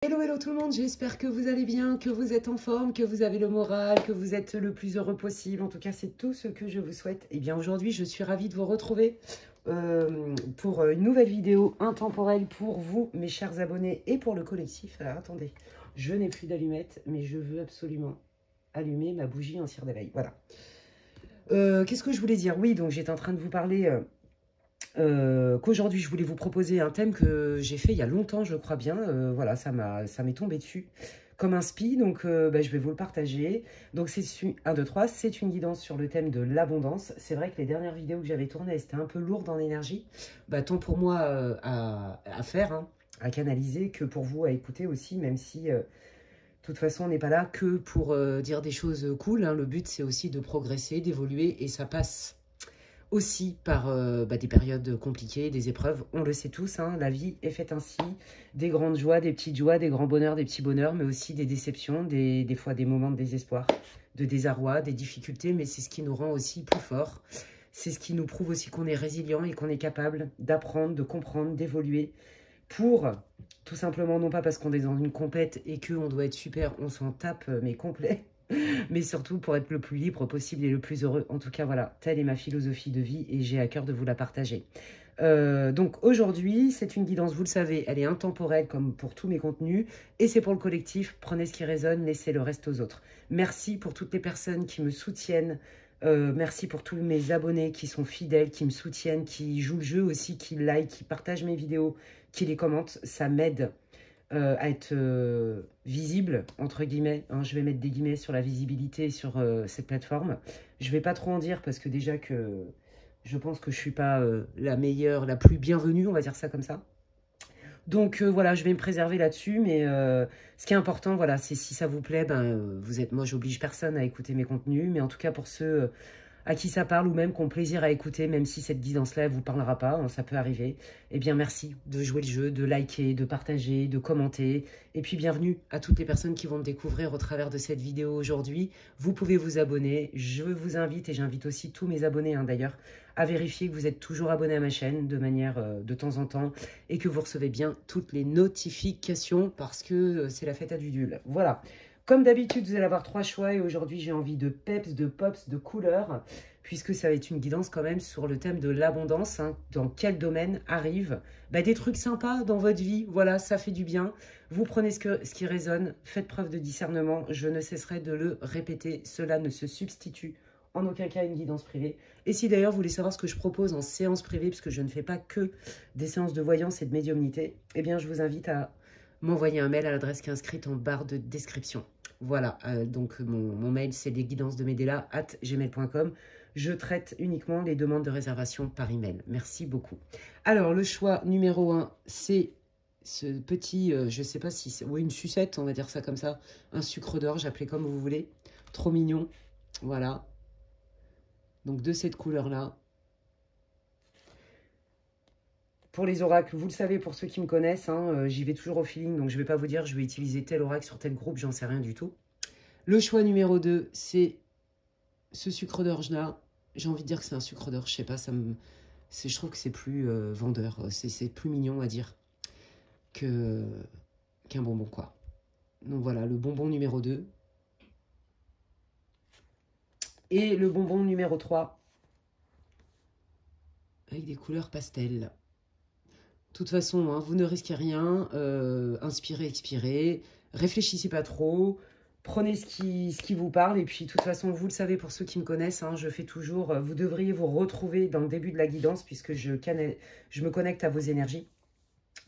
Hello, hello tout le monde, j'espère que vous allez bien, que vous êtes en forme, que vous avez le moral, que vous êtes le plus heureux possible. En tout cas, c'est tout ce que je vous souhaite. Et bien aujourd'hui, je suis ravie de vous retrouver pour une nouvelle vidéo intemporelle pour vous, mes chers abonnés, et pour le collectif. Alors attendez, je n'ai plus d'allumettes, mais je veux absolument allumer ma bougie en cire d'abeille. Voilà. Qu'est-ce que je voulais dire? Oui, donc j'étais en train de vous parler... qu'aujourd'hui je voulais vous proposer un thème que j'ai fait il y a longtemps, je crois bien. Voilà, ça m'est tombé dessus comme un spi, donc je vais vous le partager. Donc c'est 1, 2, 3, c'est une guidance sur le thème de l'abondance. C'est vrai que les dernières vidéos que j'avais tournées, c'était un peu lourd en énergie. Tant pour moi à faire, hein, à canaliser, que pour vous à écouter aussi, même si... de toute façon, on n'est pas là que pour dire des choses cool, hein. Le but, c'est aussi de progresser, d'évoluer, et ça passe aussi par des périodes compliquées, des épreuves. On le sait tous, hein, la vie est faite ainsi. Des grandes joies, des petites joies, des grands bonheurs, des petits bonheurs, mais aussi des déceptions, des fois des moments de désespoir, de désarroi, des difficultés, mais c'est ce qui nous rend aussi plus forts. C'est ce qui nous prouve aussi qu'on est résilient et qu'on est capable d'apprendre, de comprendre, d'évoluer pour... Tout simplement, non pas parce qu'on est dans une compète et qu'on doit être super, on s'en tape, mais complet. Mais surtout pour être le plus libre possible et le plus heureux. En tout cas, voilà, telle est ma philosophie de vie et j'ai à cœur de vous la partager. Donc aujourd'hui, c'est une guidance, vous le savez, elle est intemporelle comme pour tous mes contenus. Et c'est pour le collectif, prenez ce qui résonne, laissez le reste aux autres. Merci pour toutes les personnes qui me soutiennent. Merci pour tous mes abonnés qui sont fidèles, qui me soutiennent, qui jouent le jeu aussi, qui like, qui partagent mes vidéos, qui les commentent. Ça m'aide à être visible, entre guillemets. Hein, je vais mettre des guillemets sur la visibilité sur cette plateforme. Je ne vais pas trop en dire parce que déjà que je pense que je ne suis pas la meilleure, la plus bienvenue, on va dire ça comme ça. Donc voilà, je vais me préserver là-dessus, mais ce qui est important, voilà, c'est si ça vous plaît, vous êtes, moi j'oblige personne à écouter mes contenus, mais en tout cas pour ceux à qui ça parle ou même qui ont plaisir à écouter, même si cette guidance-là ne vous parlera pas, hein, ça peut arriver, eh bien merci de jouer le jeu, de liker, de partager, de commenter. Et puis bienvenue à toutes les personnes qui vont me découvrir au travers de cette vidéo aujourd'hui. Vous pouvez vous abonner, je vous invite et j'invite aussi tous mes abonnés hein, d'ailleurs à vérifier que vous êtes toujours abonné à ma chaîne de manière de temps en temps et que vous recevez bien toutes les notifications parce que c'est la fête à Dudule. Voilà. Comme d'habitude, vous allez avoir 3 choix et aujourd'hui, j'ai envie de peps, de pops, de couleurs, puisque ça va être une guidance quand même sur le thème de l'abondance. Hein. Dans quel domaine arrivent des trucs sympas dans votre vie. Voilà, ça fait du bien. Vous prenez ce qui résonne, faites preuve de discernement. Je ne cesserai de le répéter. Cela ne se substitue en aucun cas à une guidance privée. Et si d'ailleurs vous voulez savoir ce que je propose en séance privée, puisque je ne fais pas que des séances de voyance et de médiumnité, eh bien je vous invite à m'envoyer un mail à l'adresse qui est inscrite en barre de description. Voilà, donc mon mail, c'est lesguidancesdemedela@gmail.com. Je traite uniquement les demandes de réservation par email. Merci beaucoup. Alors, le choix numéro 1, c'est ce petit, je ne sais pas si c'est... Oui, une sucette, on va dire ça comme ça. Un sucre d'orge, appelez comme vous voulez. Trop mignon. Voilà. Donc, de cette couleur-là. Pour les oracles, vous le savez, pour ceux qui me connaissent, hein, j'y vais toujours au feeling, donc je ne vais pas vous dire je vais utiliser tel oracle sur tel groupe, j'en sais rien du tout. Le choix numéro 2, c'est ce sucre d'orge-là. J'ai envie de dire que c'est un sucre d'orge, je sais pas, je trouve que c'est plus vendeur, c'est plus mignon à dire qu'un bonbon, quoi. Donc voilà, le bonbon numéro 2. Et le bonbon numéro 3, avec des couleurs pastel. De toute façon, hein, vous ne risquez rien, inspirez, expirez, réfléchissez pas trop, prenez ce qui vous parle. Et puis, de toute façon, vous le savez pour ceux qui me connaissent, hein, je fais toujours, vous devriez vous retrouver dans le début de la guidance puisque je me connecte à vos énergies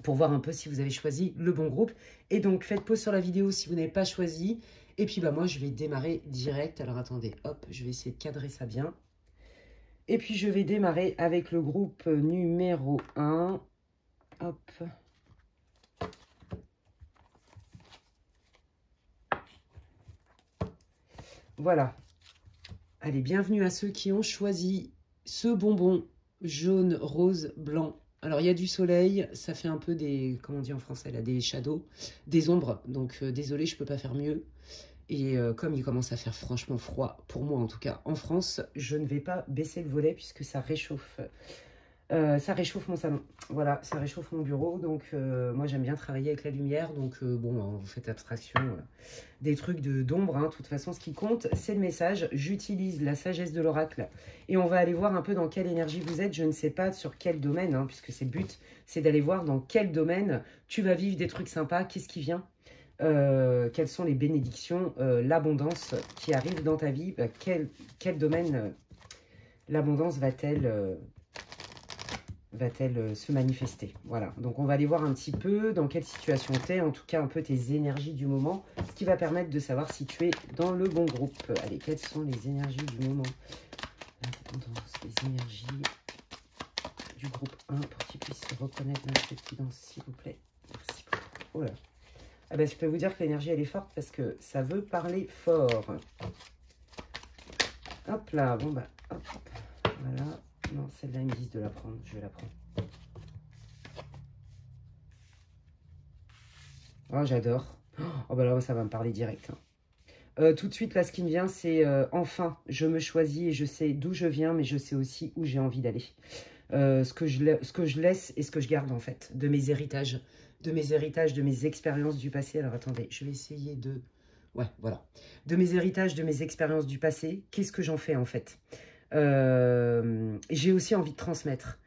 pour voir un peu si vous avez choisi le bon groupe. Et donc, faites pause sur la vidéo si vous n'avez pas choisi. Et puis, moi, je vais démarrer direct. Alors, attendez, hop, je vais essayer de cadrer ça bien. Et puis, je vais démarrer avec le groupe numéro 1. Hop. Voilà. Allez, bienvenue à ceux qui ont choisi ce bonbon jaune, rose, blanc. Alors, il y a du soleil, ça fait un peu des, comment on dit en français, là, des shadows, des ombres. Donc, désolé, je ne peux pas faire mieux. Et comme il commence à faire franchement froid, pour moi en tout cas, en France, je ne vais pas baisser le volet puisque ça réchauffe. Ça réchauffe mon salon. Voilà, ça réchauffe mon bureau. Donc, moi, j'aime bien travailler avec la lumière. Donc, bon, hein, vous faites abstraction des trucs d'ombre. Hein. De toute façon, ce qui compte, c'est le message. J'utilise la sagesse de l'oracle. Et on va aller voir un peu dans quelle énergie vous êtes. Je ne sais pas sur quel domaine, hein, puisque c'est le but. C'est d'aller voir dans quel domaine tu vas vivre des trucs sympas. Qu'est-ce qui vient quelles sont les bénédictions, l'abondance qui arrive dans ta vie. Quel domaine l'abondance va-t-elle se manifester? Voilà, donc on va aller voir un petit peu dans quelle situation tu es, en tout cas un peu tes énergies du moment, ce qui va permettre de savoir si tu es dans le bon groupe. Allez, quelles sont les énergies du moment? L'abondance, les énergies du groupe 1 pour qu'ils puissent reconnaître cette guidance, s'il vous plaît. Merci beaucoup. Oh là. Ah ben, je peux vous dire que l'énergie, elle est forte parce que ça veut parler fort. Hop là, bon bah, hop, voilà. Non, celle-là, ils me disent de la prendre. Je vais la prendre. Oh, j'adore. Oh, bah là, ça va me parler direct. Hein. Tout de suite, là, ce qui me vient, c'est enfin, je me choisis et je sais d'où je viens, mais je sais aussi où j'ai envie d'aller. Ce que je laisse et ce que je garde, en fait, de mes héritages. De mes expériences du passé. Alors, attendez, je vais essayer de... Ouais, voilà. De mes héritages, de mes expériences du passé, qu'est-ce que j'en fais, en fait? J'ai aussi envie de transmettre.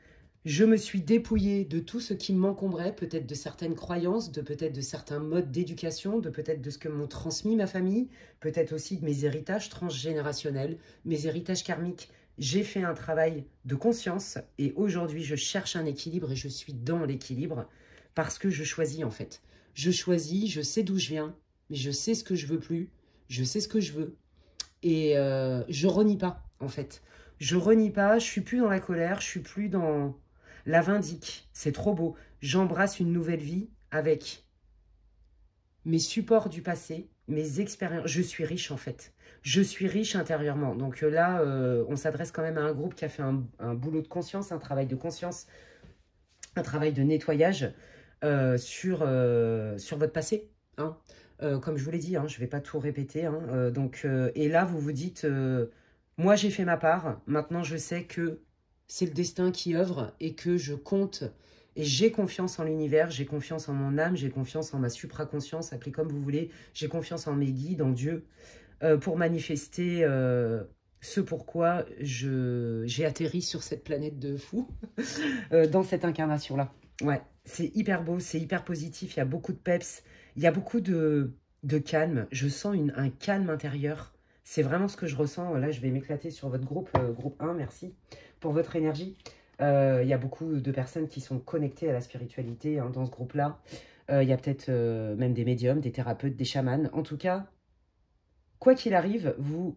Je me suis dépouillée de tout ce qui m'encombrait, peut-être de certaines croyances, peut-être de certains modes d'éducation, peut-être de ce que m'ont transmis ma famille, peut-être aussi de mes héritages transgénérationnels, mes héritages karmiques. J'ai fait un travail de conscience et aujourd'hui, je cherche un équilibre et je suis dans l'équilibre parce que je choisis en fait. Je choisis, je sais d'où je viens, mais je sais ce que je veux plus, je sais ce que je veux et je renie pas en fait. Je renie pas, je suis plus dans la colère, je suis plus dans la vindique. C'est trop beau. J'embrasse une nouvelle vie avec mes supports du passé, mes expériences. Je suis riche en fait. Je suis riche intérieurement. Donc là, on s'adresse quand même à un groupe qui a fait un boulot de conscience, un travail de conscience, un travail de nettoyage sur votre passé. Hein. Comme je vous l'ai dit, hein, je ne vais pas tout répéter. Hein, et là, vous vous dites, moi j'ai fait ma part, maintenant je sais que c'est le destin qui œuvre et que je compte et j'ai confiance en l'univers, j'ai confiance en mon âme, j'ai confiance en ma supraconscience, appelez comme vous voulez, j'ai confiance en mes guides, en Dieu, pour manifester ce pourquoi j'ai atterri sur cette planète de fou, dans cette incarnation-là. Ouais, c'est hyper beau, c'est hyper positif, il y a beaucoup de peps, il y a beaucoup de calme, je sens un calme intérieur. C'est vraiment ce que je ressens. Là, je vais m'éclater sur votre groupe, groupe 1, merci pour votre énergie. Il y a beaucoup de personnes qui sont connectées à la spiritualité hein, dans ce groupe-là. Il y a peut-être même des médiums, des thérapeutes, des chamans. En tout cas, quoi qu'il arrive, vous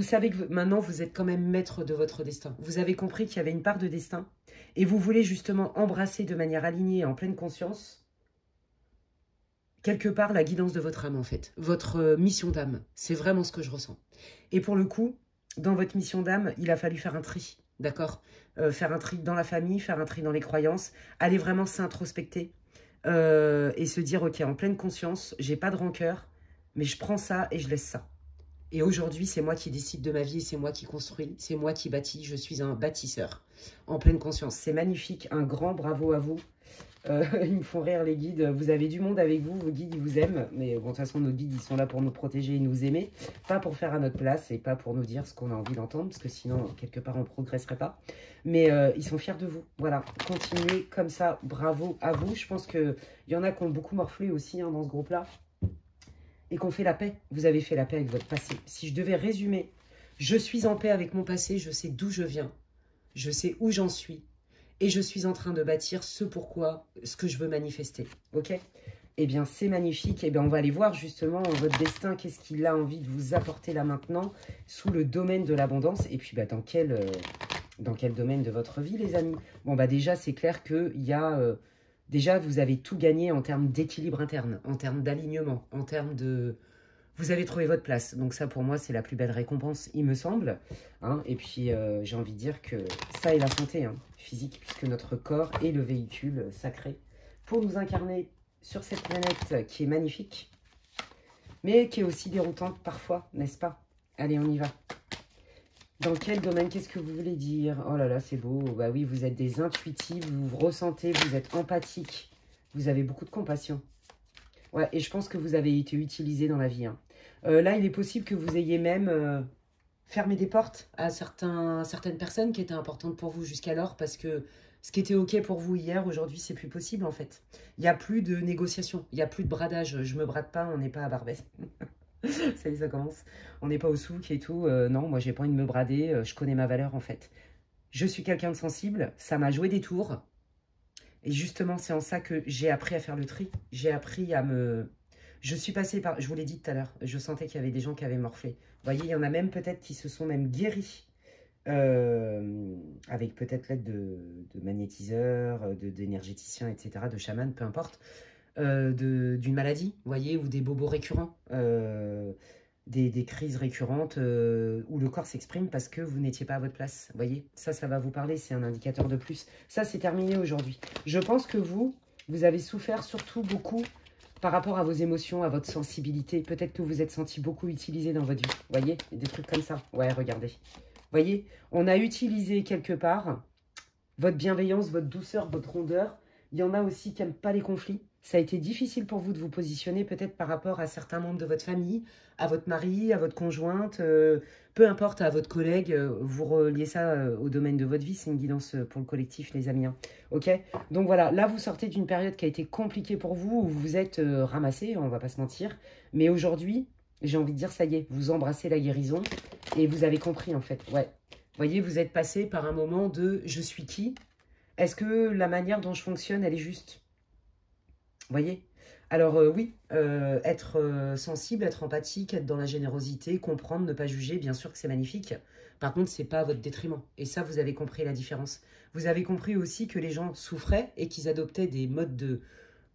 savez que maintenant, vous êtes quand même maître de votre destin. Vous avez compris qu'il y avait une part de destin et vous voulez justement embrasser de manière alignée et en pleine conscience quelque part la guidance de votre âme en fait, votre mission d'âme, c'est vraiment ce que je ressens. Et pour le coup, dans votre mission d'âme, il a fallu faire un tri, d'accord, faire un tri dans la famille, faire un tri dans les croyances, aller vraiment s'introspecter et se dire, ok, en pleine conscience, j'ai pas de rancœur, mais je prends ça et je laisse ça. Et aujourd'hui, c'est moi qui décide de ma vie, c'est moi qui construis, c'est moi qui bâtis, je suis un bâtisseur en pleine conscience. C'est magnifique, un grand bravo à vous. Ils me font rire les guides, vous avez du monde avec vous, vos guides ils vous aiment, mais bon de toute façon nos guides ils sont là pour nous protéger et nous aimer, pas pour faire à notre place et pas pour nous dire ce qu'on a envie d'entendre, parce que sinon quelque part on progresserait pas, mais ils sont fiers de vous, voilà, continuez comme ça, bravo à vous. Je pense qu'il y en a qui ont beaucoup morflé aussi hein, dans ce groupe là, et qu'on fait la paix, vous avez fait la paix avec votre passé. Si je devais résumer, je suis en paix avec mon passé, je sais d'où je viens, je sais où j'en suis, et je suis en train de bâtir ce que je veux manifester. Ok? Eh bien, c'est magnifique. Eh bien, on va aller voir justement votre destin. Qu'est-ce qu'il a envie de vous apporter là maintenant sous le domaine de l'abondance. Et puis, bah, dans quel domaine de votre vie, les amis? Bon, bah déjà, c'est clair qu'il y a... déjà, vous avez tout gagné en termes d'équilibre interne, en termes d'alignement, en termes de... Vous avez trouvé votre place. Donc ça, pour moi, c'est la plus belle récompense, il me semble. Hein. Et puis, j'ai envie de dire que ça est la santé hein, physique, puisque notre corps est le véhicule sacré pour nous incarner sur cette planète qui est magnifique, mais qui est aussi déroutante parfois, n'est-ce pas? Allez, on y va. Dans quel domaine? Qu'est-ce que vous voulez dire? Oh là là, c'est beau. Bah oui, vous êtes des intuitifs, vous ressentez, vous êtes empathique. Vous avez beaucoup de compassion. Ouais, et je pense que vous avez été utilisé dans la vie. Hein. Là, il est possible que vous ayez même fermé des portes à certaines personnes qui étaient importantes pour vous jusqu'alors, parce que ce qui était OK pour vous hier, aujourd'hui, c'est plus possible, en fait. Il n'y a plus de négociation, il n'y a plus de bradage. Je me brade pas, on n'est pas à Barbès. Ça y est, ça commence. On n'est pas au souk et tout. Non, moi, j'ai pas envie de me brader. Je connais ma valeur, en fait. Je suis quelqu'un de sensible. Ça m'a joué des tours. Et justement, c'est en ça que j'ai appris à faire le tri. J'ai appris à me... Je suis passée par... Je vous l'ai dit tout à l'heure. Je sentais qu'il y avait des gens qui avaient morflé. Vous voyez, il y en a même peut-être qui se sont même guéris. Avec peut-être l'aide de magnétiseurs, d'énergéticiens, etc., de chamans, peu importe. D'une maladie, vous voyez, ou des bobos récurrents, des crises récurrentes où le corps s'exprime parce que vous n'étiez pas à votre place. Vous voyez, ça va vous parler, c'est un indicateur de plus. Ça, c'est terminé aujourd'hui. Je pense que vous avez souffert surtout beaucoup par rapport à vos émotions, à votre sensibilité. Peut-être que vous êtes senti beaucoup utilisé dans votre vie. Vous voyez, des trucs comme ça. Ouais, regardez. Vous voyez, on a utilisé quelque part votre bienveillance, votre douceur, votre rondeur. Il y en a aussi qui n'aiment pas les conflits. Ça a été difficile pour vous de vous positionner peut-être par rapport à certains membres de votre famille, à votre mari, à votre conjointe, peu importe, à votre collègue. Vous reliez ça au domaine de votre vie. C'est une guidance pour le collectif, les amis. Hein. Ok. Donc voilà, là, vous sortez d'une période qui a été compliquée pour vous, où vous êtes ramassé, on ne va pas se mentir. Mais aujourd'hui, j'ai envie de dire, ça y est, vous embrassez la guérison et vous avez compris en fait. Ouais. Vous voyez, vous êtes passé par un moment de « je suis qui ?» Est-ce que la manière dont je fonctionne, elle est juste? Vous voyez? Alors oui, être sensible, être empathique, être dans la générosité, comprendre, ne pas juger, bien sûr que c'est magnifique. Par contre, c'est pas à votre détriment. Et ça, vous avez compris la différence. Vous avez compris aussi que les gens souffraient et qu'ils adoptaient des modes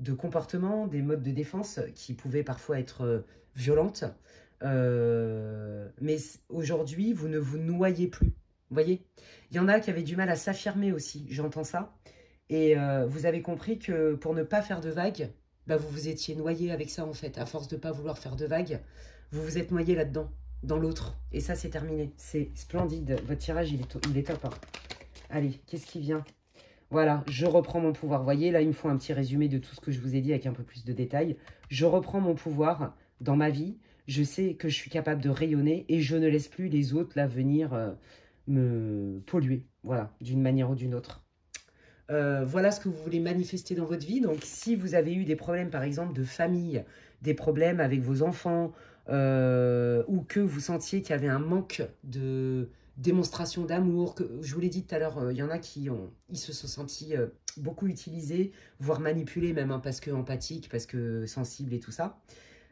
de comportement, des modes de défense qui pouvaient parfois être violentes. Mais aujourd'hui, vous ne vous noyez plus. Vous voyez? Il y en a qui avaient du mal à s'affirmer aussi, j'entends ça. Et vous avez compris que pour ne pas faire de vagues, bah vous vous étiez noyé avec ça en fait. À force de ne pas vouloir faire de vagues, vous vous êtes noyé là-dedans, dans l'autre. Et ça, c'est terminé. C'est splendide. Votre tirage, il est top. Hein. Allez, qu'est-ce qui vient? Voilà, je reprends mon pouvoir. Vous voyez, là, il me faut un petit résumé de tout ce que je vous ai dit avec un peu plus de détails. Je reprends mon pouvoir dans ma vie. Je sais que je suis capable de rayonner et je ne laisse plus les autres là venir me polluer. Voilà, d'une manière ou d'une autre. Voilà ce que vous voulez manifester dans votre vie. Donc, si vous avez eu des problèmes, par exemple, de famille, des problèmes avec vos enfants, ou que vous sentiez qu'il y avait un manque de démonstration d'amour, que je vous l'ai dit tout à l'heure, il y en a qui ils se sont sentis beaucoup utilisés, voire manipulés même, hein, parce que empathiques, parce que sensibles et tout ça.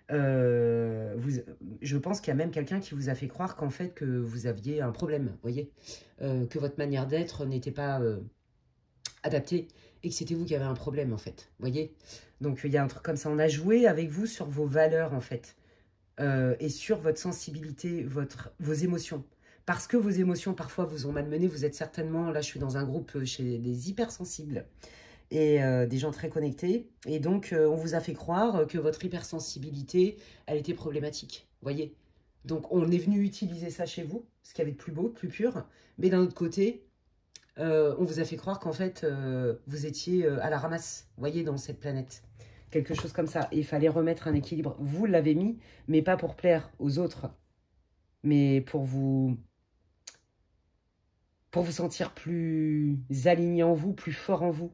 Je pense qu'il y a même quelqu'un qui vous a fait croire qu'en fait, que vous aviez un problème, vous voyez, que votre manière d'être n'était pas... adapté et que c'était vous qui avez un problème en fait, vous voyez. Donc il y a un truc comme ça, on a joué avec vous sur vos valeurs en fait et sur votre sensibilité, vos émotions. Parce que vos émotions parfois vous ont malmené, vous êtes certainement, là je suis dans un groupe chez des hypersensibles et des gens très connectés et donc on vous a fait croire que votre hypersensibilité, elle était problématique, vous voyez. Donc on est venu utiliser ça chez vous, ce qu'il y avait de plus beau, de plus pur, mais d'un autre côté, on vous a fait croire qu'en fait, vous étiez à la ramasse, vous voyez, dans cette planète. Quelque chose comme ça. Et il fallait remettre un équilibre. Vous l'avez mis, mais pas pour plaire aux autres, mais pour vous sentir plus aligné en vous, plus fort en vous,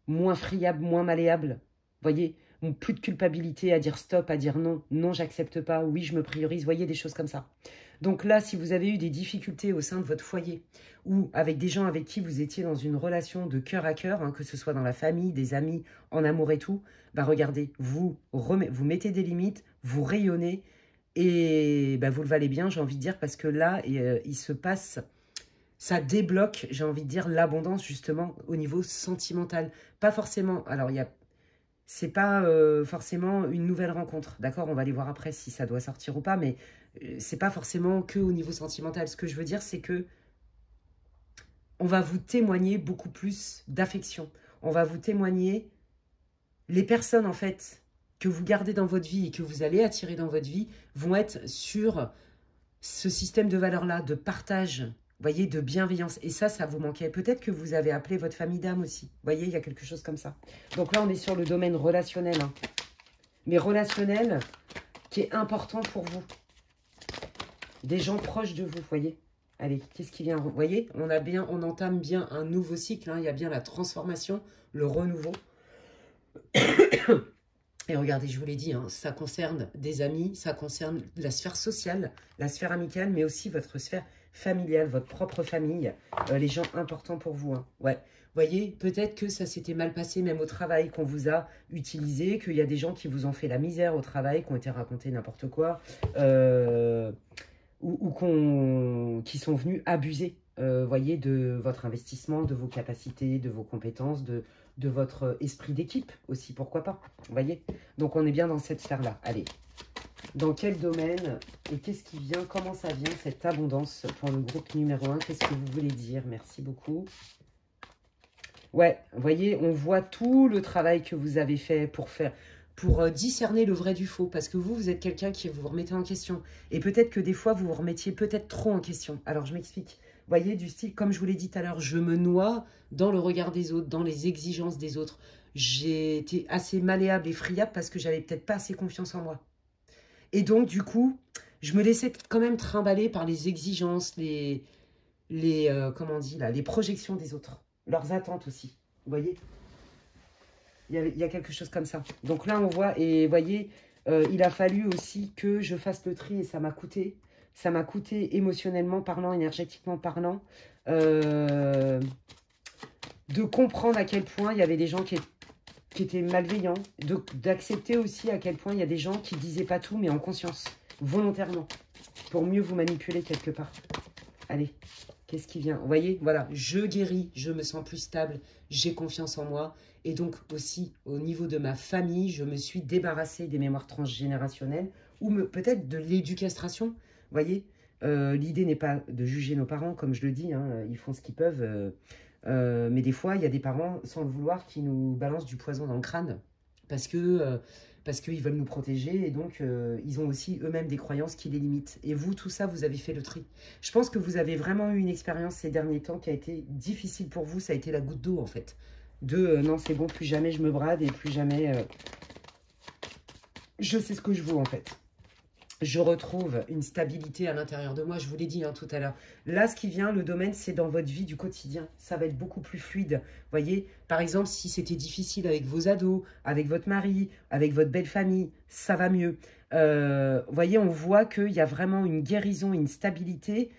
moins friable, moins malléable. Vous voyez, plus de culpabilité à dire stop, à dire non, non, j'accepte pas, oui, je me priorise, vous voyez, des choses comme ça. Donc là, si vous avez eu des difficultés au sein de votre foyer ou avec des gens avec qui vous étiez dans une relation de cœur à cœur, hein, que ce soit dans la famille, des amis, en amour et tout, bah regardez, vous mettez des limites, vous rayonnez et bah, vous le valez bien, j'ai envie de dire, parce que là, il se passe... Ça débloque, j'ai envie de dire, l'abondance justement au niveau sentimental. Pas forcément, alors c'est pas forcément une nouvelle rencontre, d'accord? On va aller voir après si ça doit sortir ou pas, mais c'est pas forcément que au niveau sentimental. Ce que je veux dire, c'est que on va vous témoigner beaucoup plus d'affection. On va vous témoigner les personnes en fait que vous gardez dans votre vie et que vous allez attirer dans votre vie vont être sur ce système de valeurs-là, de partage voyez, de bienveillance. Et ça vous manquait. Peut-être que vous avez appelé votre famille d'âme aussi. Vous voyez, il y a quelque chose comme ça. Donc là, on est sur le domaine relationnel. Hein. Mais relationnel qui est important pour vous. Des gens proches de vous, voyez. Allez, qu'est-ce qui vient? Vous voyez, on entame bien un nouveau cycle. Hein. Il y a bien la transformation, le renouveau. Et regardez, je vous l'ai dit, hein, ça concerne des amis, ça concerne la sphère sociale, la sphère amicale, mais aussi votre sphère familiale, votre propre famille, les gens importants pour vous. Hein. Ouais. Vous voyez, peut-être que ça s'était mal passé même au travail, qu'on vous a utilisé, qu'il y a des gens qui vous ont fait la misère au travail, qui ont été racontés n'importe quoi, qui sont venus abuser, voyez, de votre investissement, de vos capacités, de vos compétences, de votre esprit d'équipe aussi, pourquoi pas, vous voyez. Donc, on est bien dans cette sphère-là. Allez, dans quel domaine et qu'est-ce qui vient, comment ça vient, cette abondance pour le groupe numéro 1? Qu'est-ce que vous voulez dire? Merci beaucoup. Ouais, vous voyez, on voit tout le travail que vous avez fait pour discerner le vrai du faux. Parce que vous êtes quelqu'un qui vous remettez en question. Et peut-être que des fois, vous vous remettiez peut-être trop en question. Alors, je m'explique. Vous voyez, du style, comme je vous l'ai dit tout à l'heure, je me noie dans le regard des autres, dans les exigences des autres. J'ai été assez malléable et friable parce que j'avais peut-être pas assez confiance en moi. Et donc, du coup, je me laissais quand même trimballer par les exigences, comment on dit là, les projections des autres. Leurs attentes aussi, vous voyez. Il y a quelque chose comme ça. Donc là, on voit, et vous voyez, il a fallu aussi que je fasse le tri, et ça m'a coûté. Ça m'a coûté émotionnellement parlant, énergétiquement parlant, de comprendre à quel point il y avait des gens qui étaient malveillants, d'accepter aussi à quel point il y a des gens qui ne disaient pas tout, mais en conscience, volontairement, pour mieux vous manipuler quelque part. Allez. Qu'est-ce qui vient? Vous voyez, voilà, je guéris, je me sens plus stable, j'ai confiance en moi. Et donc aussi, au niveau de ma famille, je me suis débarrassée des mémoires transgénérationnelles ou peut-être de l'éducation. Vous voyez, l'idée n'est pas de juger nos parents, comme je le dis, hein, ils font ce qu'ils peuvent. Mais des fois, il y a des parents, sans le vouloir, qui nous balancent du poison dans le crâne. Parce qu'ils veulent nous protéger et donc ils ont aussi eux-mêmes des croyances qui les limitent. Et vous, tout ça, vous avez fait le tri. Je pense que vous avez vraiment eu une expérience ces derniers temps qui a été difficile pour vous. Ça a été la goutte d'eau, en fait. Non, c'est bon, plus jamais je me brade et plus jamais je sais ce que je vaux, en fait. Je retrouve une stabilité à l'intérieur de moi. Je vous l'ai dit hein, tout à l'heure. Là, ce qui vient, le domaine, c'est dans votre vie du quotidien. Ça va être beaucoup plus fluide. Vous voyez, par exemple, si c'était difficile avec vos ados, avec votre mari, avec votre belle famille, ça va mieux. Vous voyez, on voit qu'il y a vraiment une guérison, une stabilité,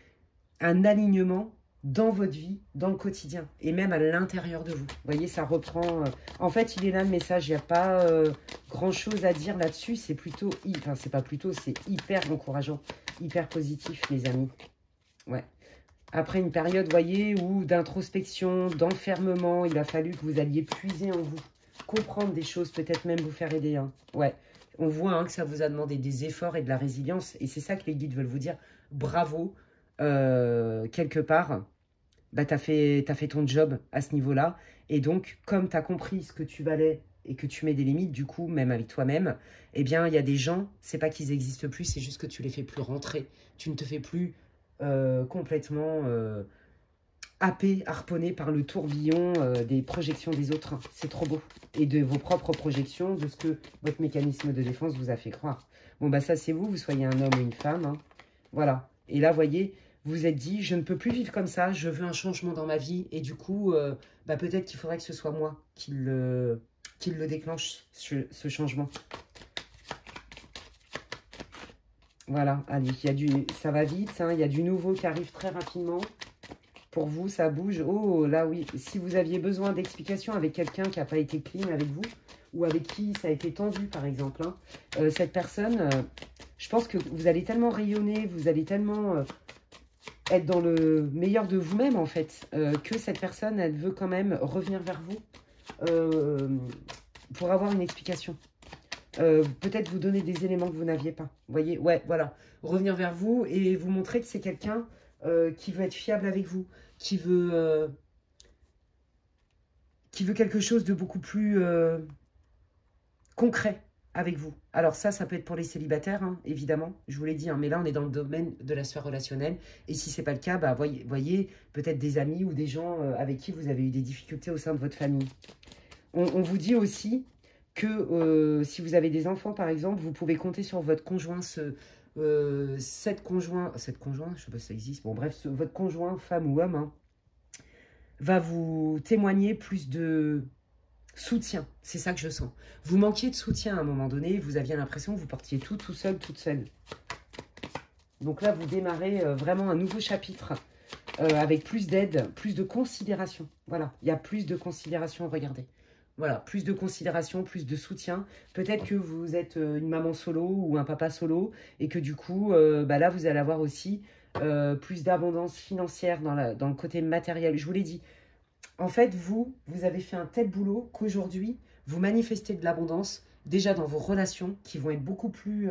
un alignement dans votre vie, dans le quotidien, et même à l'intérieur de vous. Vous voyez, ça reprend... En fait, il est là le message, il n'y a pas grand-chose à dire là-dessus, c'est plutôt... Enfin, c'est pas plutôt, c'est hyper encourageant, hyper positif, les amis. Ouais. Après une période, vous voyez, où d'introspection, d'enfermement, il a fallu que vous alliez puiser en vous, comprendre des choses, peut-être même vous faire aider. Hein. Ouais. On voit hein, que ça vous a demandé des efforts et de la résilience, et c'est ça que les guides veulent vous dire. Bravo. Quelque part, bah, tu as fait ton job à ce niveau-là. Et donc, comme tu as compris ce que tu valais et que tu mets des limites, du coup, même avec toi-même, eh bien, il y a des gens, c'est pas qu'ils n'existent plus, c'est juste que tu les fais plus rentrer. Tu ne te fais plus complètement happé, harponné par le tourbillon des projections des autres. C'est trop beau. Et de vos propres projections, de ce que votre mécanisme de défense vous a fait croire. Bon, bah ça, c'est vous soyez un homme ou une femme. Hein. Voilà. Et là, vous voyez... Vous vous êtes dit, je ne peux plus vivre comme ça, je veux un changement dans ma vie. Et du coup, bah peut-être qu'il faudrait que ce soit moi qui le déclenche, ce changement. Voilà, allez, ça va vite, hein, il y a du nouveau qui arrive très rapidement. Pour vous, ça bouge. Oh, là, oui, si vous aviez besoin d'explications avec quelqu'un qui n'a pas été clean avec vous, ou avec qui ça a été tendu, par exemple, hein, cette personne, je pense que vous allez tellement rayonner, vous allez tellement... être dans le meilleur de vous-même, en fait, que cette personne, elle veut quand même revenir vers vous pour avoir une explication. Peut-être vous donner des éléments que vous n'aviez pas. Vous voyez, ouais, voilà. Revenir vers vous et vous montrer que c'est quelqu'un qui veut être fiable avec vous, qui veut quelque chose de beaucoup plus concret avec vous. Alors ça peut être pour les célibataires, hein, évidemment, je vous l'ai dit, hein, mais là, on est dans le domaine de la sphère relationnelle. Et si ce n'est pas le cas, bah, voyez peut-être des amis ou des gens avec qui vous avez eu des difficultés au sein de votre famille. On vous dit aussi que si vous avez des enfants, par exemple, vous pouvez compter sur votre conjoint, cette conjoint, je ne sais pas si ça existe, bon bref, votre conjoint, femme ou homme, hein, va vous témoigner plus de soutien. C'est ça que je sens. Vous manquiez de soutien à un moment donné, vous aviez l'impression que vous portiez tout seul, toute seule. Donc là, vous démarrez vraiment un nouveau chapitre avec plus d'aide, plus de considération. Voilà, il y a plus de considération, regardez. Voilà, plus de considération, plus de soutien. Peut-être que vous êtes une maman solo ou un papa solo et que du coup, bah là, vous allez avoir aussi plus d'abondance financière dans le côté matériel. Je vous l'ai dit. En fait, vous avez fait un tel boulot qu'aujourd'hui, vous manifestez de l'abondance déjà dans vos relations qui vont être beaucoup plus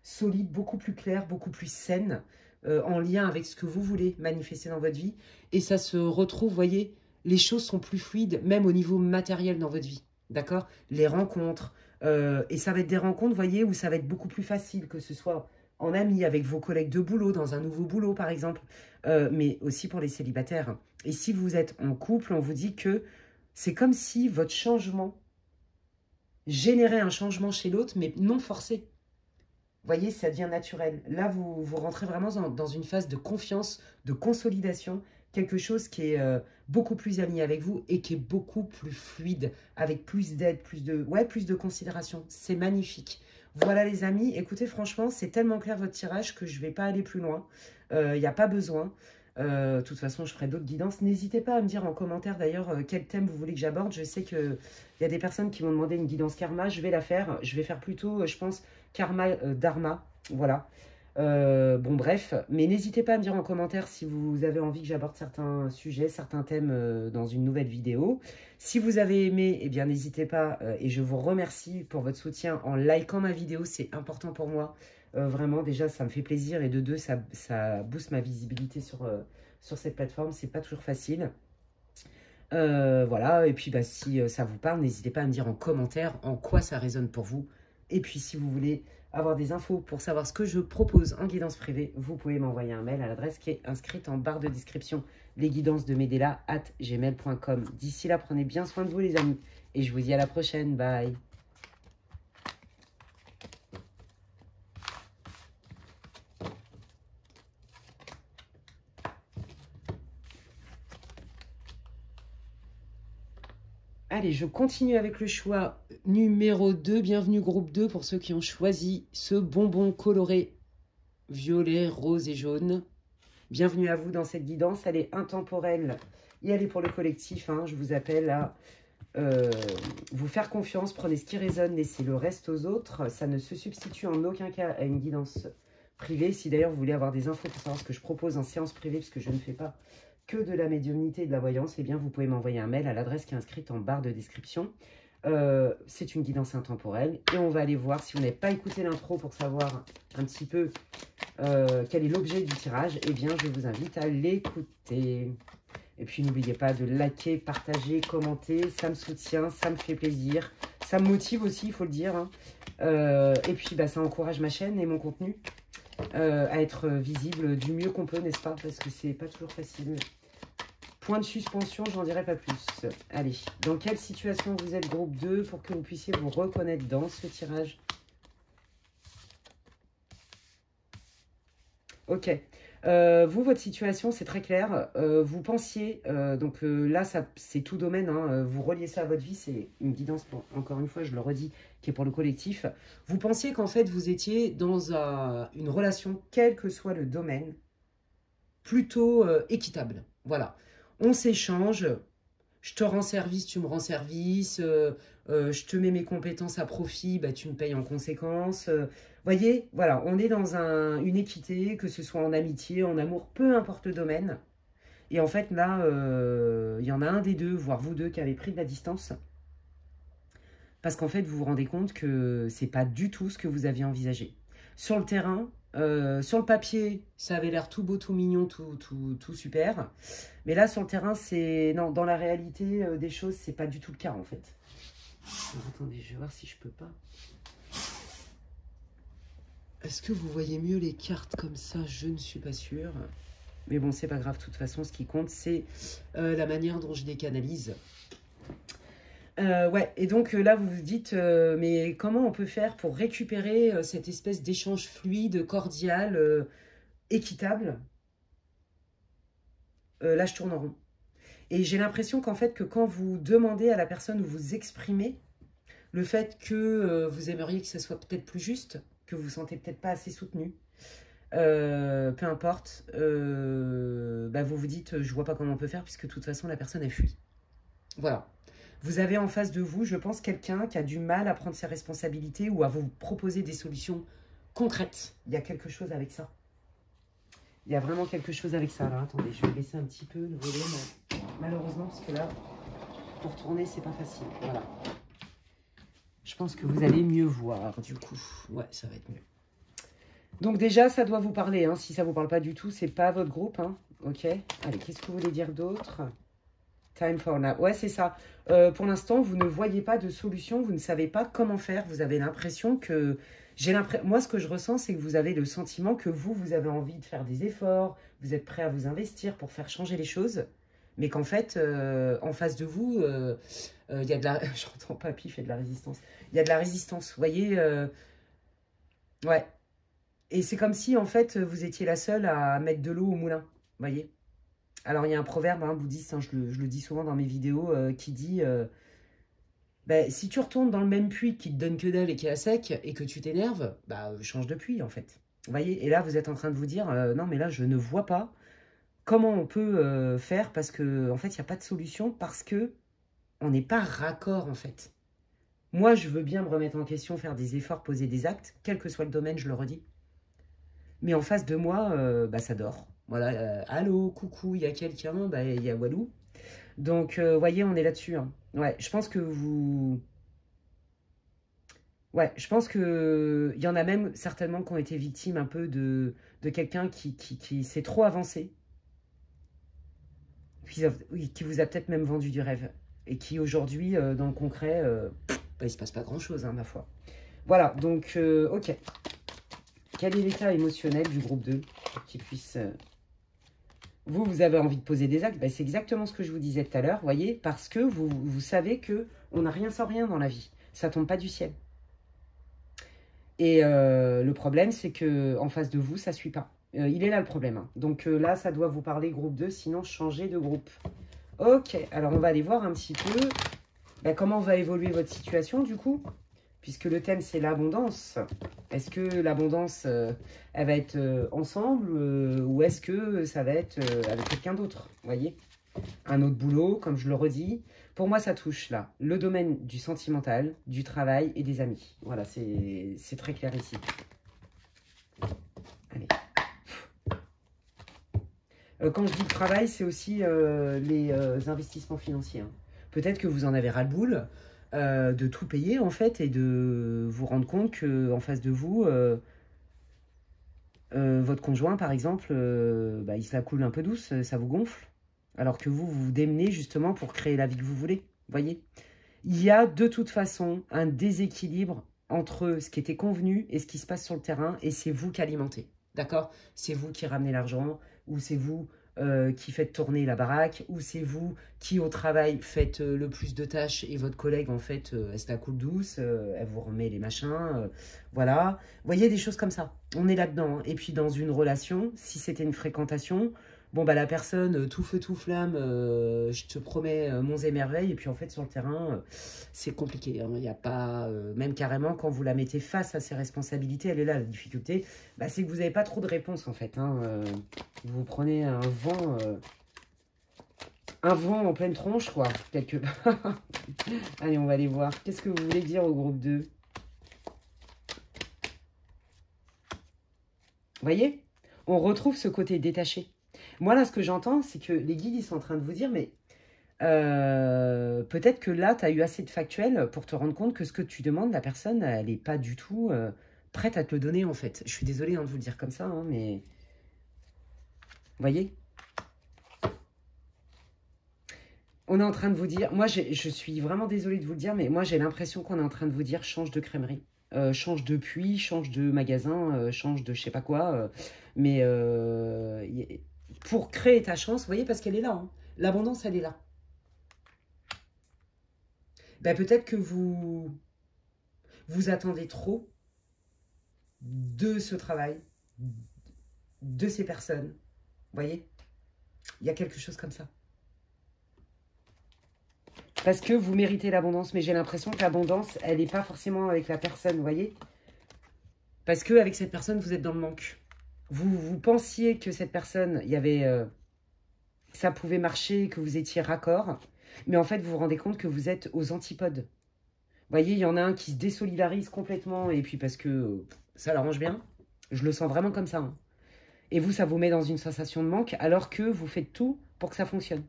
solides, beaucoup plus claires, beaucoup plus saines, en lien avec ce que vous voulez manifester dans votre vie. Et ça se retrouve, vous voyez, les choses sont plus fluides, même au niveau matériel dans votre vie, d'accord? Les rencontres, et ça va être des rencontres, vous voyez, où ça va être beaucoup plus facile, que ce soit en amis, avec vos collègues de boulot, dans un nouveau boulot, par exemple, mais aussi pour les célibataires. Et si vous êtes en couple, on vous dit que c'est comme si votre changement générait un changement chez l'autre, mais non forcé. Vous voyez, ça devient naturel. Là, vous rentrez vraiment dans une phase de confiance, de consolidation, quelque chose qui est beaucoup plus aligné avec vous et qui est beaucoup plus fluide, avec plus d'aide, plus de considération. C'est magnifique. Voilà les amis, écoutez, franchement, c'est tellement clair votre tirage que je ne vais pas aller plus loin. Il n'y a pas besoin. De toute façon, je ferai d'autres guidances. N'hésitez pas à me dire en commentaire d'ailleurs quel thème vous voulez que j'aborde. Je sais qu'il y a des personnes qui m'ont demandé une guidance karma. Je vais la faire. Je vais faire plutôt, je pense, karma dharma. Voilà. Bon, bref. Mais n'hésitez pas à me dire en commentaire si vous avez envie que j'aborde certains sujets, certains thèmes dans une nouvelle vidéo. Si vous avez aimé, eh bien, n'hésitez pas. Et je vous remercie pour votre soutien en likant ma vidéo. C'est important pour moi. Vraiment, déjà, ça me fait plaisir. Et de deux, ça booste ma visibilité sur cette plateforme. C'est pas toujours facile. Voilà. Et puis, bah, si ça vous parle, n'hésitez pas à me dire en commentaire en quoi ça résonne pour vous. Et puis, si vous voulez avoir des infos pour savoir ce que je propose en guidance privée, vous pouvez m'envoyer un mail à l'adresse qui est inscrite en barre de description. lesguidancesdemedela@gmail.com. D'ici là, prenez bien soin de vous, les amis. Et je vous dis à la prochaine. Bye. Allez, je continue avec le choix numéro 2. Bienvenue groupe 2 pour ceux qui ont choisi ce bonbon coloré violet, rose et jaune. Bienvenue à vous dans cette guidance. Elle est intemporelle et elle est pour le collectif. Hein. Je vous appelle à vous faire confiance. Prenez ce qui résonne, laissez le reste aux autres. Ça ne se substitue en aucun cas à une guidance privée. Si d'ailleurs vous voulez avoir des infos pour savoir ce que je propose en séance privée, parce que je ne fais pas que de la médiumnité et de la voyance, eh bien vous pouvez m'envoyer un mail à l'adresse qui est inscrite en barre de description. C'est une guidance intemporelle et on va aller voir, si vous n'avez pas écouté l'intro pour savoir un petit peu quel est l'objet du tirage, eh bien je vous invite à l'écouter. Et puis n'oubliez pas de liker, partager, commenter, ça me soutient, ça me fait plaisir, ça me motive aussi, il faut le dire. Hein. Et puis bah, ça encourage ma chaîne et mon contenu à être visible du mieux qu'on peut, n'est-ce pas? Parce que c'est pas toujours facile. Point de suspension, j'en dirai pas plus. Allez, dans quelle situation vous êtes groupe 2 pour que vous puissiez vous reconnaître dans ce tirage? Ok. Vous, votre situation, c'est très clair. Vous pensiez, là, c'est tout domaine, hein, vous reliez ça à votre vie, c'est une guidance, encore une fois, je le redis, qui est pour le collectif. Vous pensiez qu'en fait, vous étiez dans une relation, quel que soit le domaine, plutôt équitable. Voilà. On s'échange, je te rends service, tu me rends service, je te mets mes compétences à profit, bah, tu me payes en conséquence. Voyez, voilà, on est dans une équité, que ce soit en amitié, en amour, peu importe le domaine. Et en fait, là, il y en a un des deux, voire vous deux, qui avez pris de la distance. Parce qu'en fait, vous vous rendez compte que c'est pas du tout ce que vous aviez envisagé. Sur le terrain, sur le papier, ça avait l'air tout beau, tout mignon, tout super. Mais là, sur le terrain, non, dans la réalité des choses, c'est pas du tout le cas, en fait. Alors, attendez, je vais voir si je peux pas Est-ce que vous voyez mieux les cartes comme ça? Je ne suis pas sûre. Mais bon, c'est pas grave. De toute façon, ce qui compte, c'est la manière dont je les canalise. Ouais, et donc là, vous vous dites, mais comment on peut faire pour récupérer cette espèce d'échange fluide, cordial, équitable? Là, je tourne en rond. Et j'ai l'impression qu'en fait, que quand vous demandez à la personne où vous exprimez le fait que vous aimeriez que ce soit peut-être plus juste, que vous vous sentez peut-être pas assez soutenu, peu importe, bah vous vous dites, je vois pas comment on peut faire, puisque de toute façon, la personne, elle fuit. Voilà. Vous avez en face de vous, je pense, quelqu'un qui a du mal à prendre ses responsabilités ou à vous proposer des solutions concrètes. Il y a quelque chose avec ça. Il y a vraiment quelque chose avec ça. Alors, attendez, je vais baisser un petit peu le volume. Malheureusement, parce que là, pour tourner, c'est pas facile. Voilà. Je pense que vous allez mieux voir, du coup. Ouais, ça va être mieux. Donc déjà, ça doit vous parler. Hein. Si ça vous parle pas du tout, c'est pas votre groupe. Hein. Ok. Allez, qu'est-ce que vous voulez dire d'autre? Time for now. Ouais, c'est ça. Pour l'instant, vous ne voyez pas de solution. Vous ne savez pas comment faire. Vous avez l'impression que... Moi, ce que je ressens, c'est que vous avez le sentiment que vous avez envie de faire des efforts. Vous êtes prêt à vous investir pour faire changer les choses. Mais qu'en fait, en face de vous, il y a de la... J'entends papy fait de la résistance. Il y a de la résistance. Vous voyez ouais. Et c'est comme si, en fait, vous étiez la seule à mettre de l'eau au moulin. Vous voyez? Alors, il y a un proverbe bouddhiste, hein, je le dis souvent dans mes vidéos, qui dit bah, si tu retournes dans le même puits qui te donne que dalle et qui est à sec, et que tu t'énerves, bah, change de puits, en fait. Vous voyez? Et là, vous êtes en train de vous dire non, mais là, je ne vois pas comment on peut faire, parce que en fait, il n'y a pas de solution, parce que on n'est pas raccord, en fait. Moi, je veux bien me remettre en question, faire des efforts, poser des actes, quel que soit le domaine, je le redis. Mais en face de moi, bah, ça dort. Voilà, allô, coucou, il y a quelqu'un, bah, il y a Walou. Donc, vous voyez, on est là-dessus. Hein. Ouais, je pense que vous... Ouais, je pense que il y en a même certainement qui ont été victimes un peu de quelqu'un qui s'est trop avancé, qui vous a peut-être même vendu du rêve, et qui aujourd'hui, dans le concret, bah, il se passe pas grand-chose, hein, ma foi. Voilà, donc, ok. Quel est l'état émotionnel du groupe 2 pour qu'il puisse... Vous avez envie de poser des actes, ben, c'est exactement ce que je vous disais tout à l'heure, voyez, parce que vous savez que on n'a rien sans rien dans la vie. Ça tombe pas du ciel. Et le problème, c'est que en face de vous, ça ne suit pas. Il est là le problème. Hein. Donc là, ça doit vous parler groupe 2, sinon changez de groupe. Ok, alors on va aller voir un petit peu ben, comment va évoluer votre situation du coup. Puisque le thème, c'est l'abondance. Est-ce que l'abondance, elle va être ensemble ou est-ce que ça va être avec quelqu'un d'autre? Vous voyez? Un autre boulot, comme je le redis. Pour moi, ça touche là le domaine du sentimental, du travail et des amis. Voilà, c'est très clair ici. Allez. Quand je dis travail, c'est aussi les investissements financiers. Hein. Peut-être que vous en avez ras-le-boule. De tout payer en fait et de vous rendre compte que en face de vous, votre conjoint par exemple, bah, il se la coule un peu douce, ça vous gonfle, alors que vous vous démenez justement pour créer la vie que vous voulez, voyez. Il y a de toute façon un déséquilibre entre ce qui était convenu et ce qui se passe sur le terrain et c'est vous qui alimentez, d'accord? C'est vous qui ramenez l'argent ou c'est vous qui faites tourner la baraque, ou c'est vous qui au travail faites le plus de tâches et votre collègue en fait elle se la coule douce, elle vous remet les machins, voilà. Vous voyez des choses comme ça, on est là-dedans. Hein. Et puis dans une relation, si c'était une fréquentation, bon bah la personne tout feu tout flamme, je te promets monts et merveilles, et puis en fait sur le terrain c'est compliqué. Hein. Il n'y a pas, même carrément quand vous la mettez face à ses responsabilités, elle est là la difficulté, bah, c'est que vous n'avez pas trop de réponses en fait. Hein. Vous prenez un vent en pleine tronche quoi, quelque part. Allez, on va aller voir. Qu'est-ce que vous voulez dire au groupe 2? Vous voyez, on retrouve ce côté détaché. Moi, là, ce que j'entends, c'est que les guides, ils sont en train de vous dire, mais peut-être que là, tu as eu assez de factuels pour te rendre compte que ce que tu demandes, la personne, elle n'est pas du tout prête à te le donner, en fait. Je suis désolée hein, de vous le dire comme ça, hein, mais... Vous voyez? On est en train de vous dire... Moi, je suis vraiment désolée de vous le dire, mais moi, j'ai l'impression qu'on est en train de vous dire, change de crèmerie. change de puits, change de magasin, change de je sais pas quoi. Mais pour créer ta chance, vous voyez, parce qu'elle est là. Hein. L'abondance, elle est là. Ben, peut-être que vous attendez trop de ce travail, de ces personnes. Vous voyez, il y a quelque chose comme ça. Parce que vous méritez l'abondance, mais j'ai l'impression que l'abondance, elle n'est pas forcément avec la personne, vous voyez. Parce qu'avec cette personne, vous êtes dans le manque. Vous pensiez que cette personne, il y avait, ça pouvait marcher, que vous étiez raccord. Mais en fait, vous vous rendez compte que vous êtes aux antipodes. Vous voyez, il y en a un qui se désolidarise complètement, et puis parce que ça l'arrange bien. Je le sens vraiment comme ça. Hein. Et vous, ça vous met dans une sensation de manque, alors que vous faites tout pour que ça fonctionne.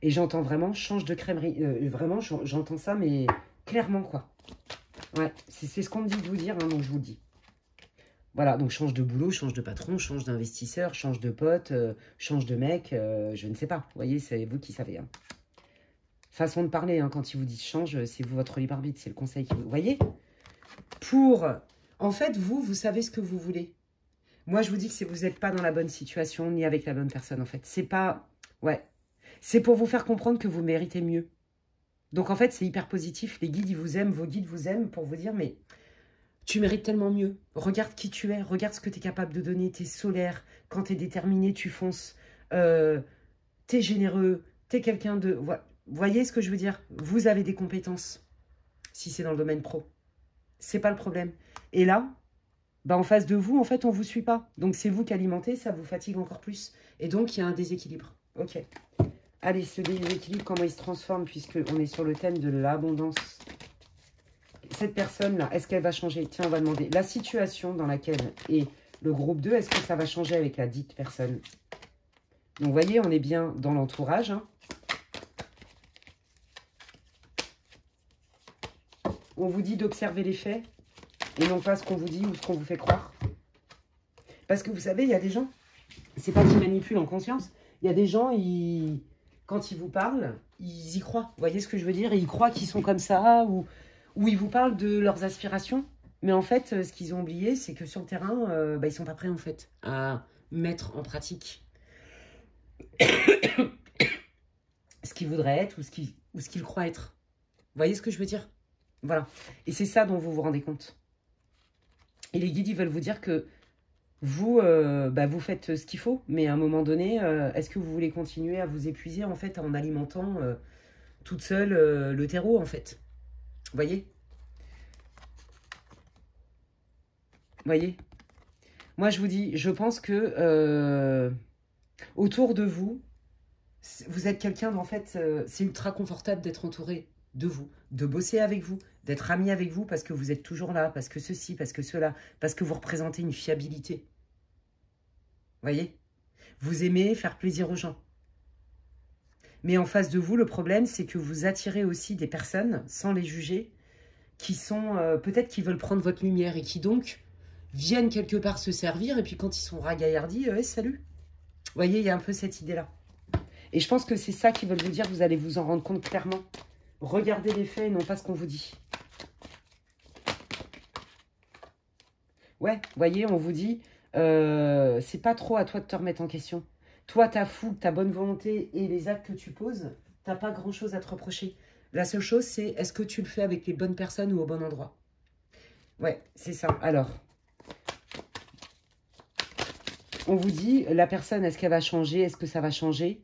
Et j'entends vraiment, change de crèmerie. Vraiment, j'entends ça, mais clairement, quoi. Ouais, c'est ce qu'on me dit de vous dire, hein, donc je vous le dis. Voilà, donc change de boulot, change de patron, change d'investisseur, change de pote, change de mec, je ne sais pas. Vous voyez, c'est vous qui savez. Hein. Façon de parler, hein, quand ils vous disent change, c'est vous votre libre arbitre, c'est le conseil. Vous voyez. En fait, vous savez ce que vous voulez. Moi, je vous dis que vous n'êtes pas dans la bonne situation, ni avec la bonne personne, en fait. C'est pas... Ouais. C'est pour vous faire comprendre que vous méritez mieux. Donc, en fait, c'est hyper positif. Les guides, ils vous aiment, vos guides vous aiment pour vous dire, mais tu mérites tellement mieux. Regarde qui tu es, regarde ce que tu es capable de donner. Tu es solaire. Quand tu es déterminé, tu fonces. Tu es généreux. Tu es quelqu'un de... Vous voyez ce que je veux dire? Vous avez des compétences, si c'est dans le domaine pro. C'est pas le problème. Et là, bah en face de vous, en fait, on ne vous suit pas. Donc, c'est vous qui alimentez, ça vous fatigue encore plus. Et donc, il y a un déséquilibre. Ok. Allez, ce déséquilibre, comment il se transforme, puisqu'on est sur le thème de l'abondance. Cette personne-là, est-ce qu'elle va changer? Tiens, on va demander la situation dans laquelle est le groupe 2. Est-ce que ça va changer avec la dite personne? Donc, vous voyez, on est bien dans l'entourage. Hein. On vous dit d'observer les faits et non pas ce qu'on vous dit ou ce qu'on vous fait croire. Parce que vous savez, il y a des gens, c'est pas qu'ils manipulent en conscience, il y a des gens, quand ils vous parlent, ils y croient. Vous voyez ce que je veux dire? Et ils croient qu'ils sont comme ça ou ils vous parlent de leurs aspirations. Mais en fait, ce qu'ils ont oublié, c'est que sur le terrain, ils sont pas prêts en fait à mettre en pratique ce qu'ils voudraient être ou ce qu'ils croient être. Vous voyez ce que je veux dire? Voilà. Et c'est ça dont vous vous rendez compte. Et les guides, ils veulent vous dire que vous, vous faites ce qu'il faut, mais à un moment donné, est-ce que vous voulez continuer à vous épuiser en fait en alimentant toute seule le terreau en fait? Vous voyez? Vous voyez? Moi, je vous dis, je pense que autour de vous, vous êtes quelqu'un, en fait, c'est ultra confortable d'être entouré de vous, de bosser avec vous, d'être ami avec vous parce que vous êtes toujours là, parce que ceci, parce que cela, parce que vous représentez une fiabilité. Vous voyez? Vous aimez faire plaisir aux gens. Mais en face de vous, le problème, c'est que vous attirez aussi des personnes, sans les juger, qui sont peut-être qui veulent prendre votre lumière et qui donc viennent quelque part se servir. Et puis quand ils sont ragaillardis, salut. Vous voyez, il y a un peu cette idée-là. Et je pense que c'est ça qu'ils veulent vous dire, vous allez vous en rendre compte clairement. Regardez les faits et non pas ce qu'on vous dit. Ouais, vous voyez, on vous dit, c'est pas trop à toi de te remettre en question. Toi, ta fougue, ta bonne volonté et les actes que tu poses, t'as pas grand-chose à te reprocher. La seule chose, c'est est-ce que tu le fais avec les bonnes personnes ou au bon endroit? Ouais, c'est ça. Alors, on vous dit, la personne, est-ce qu'elle va changer? Est-ce que ça va changer?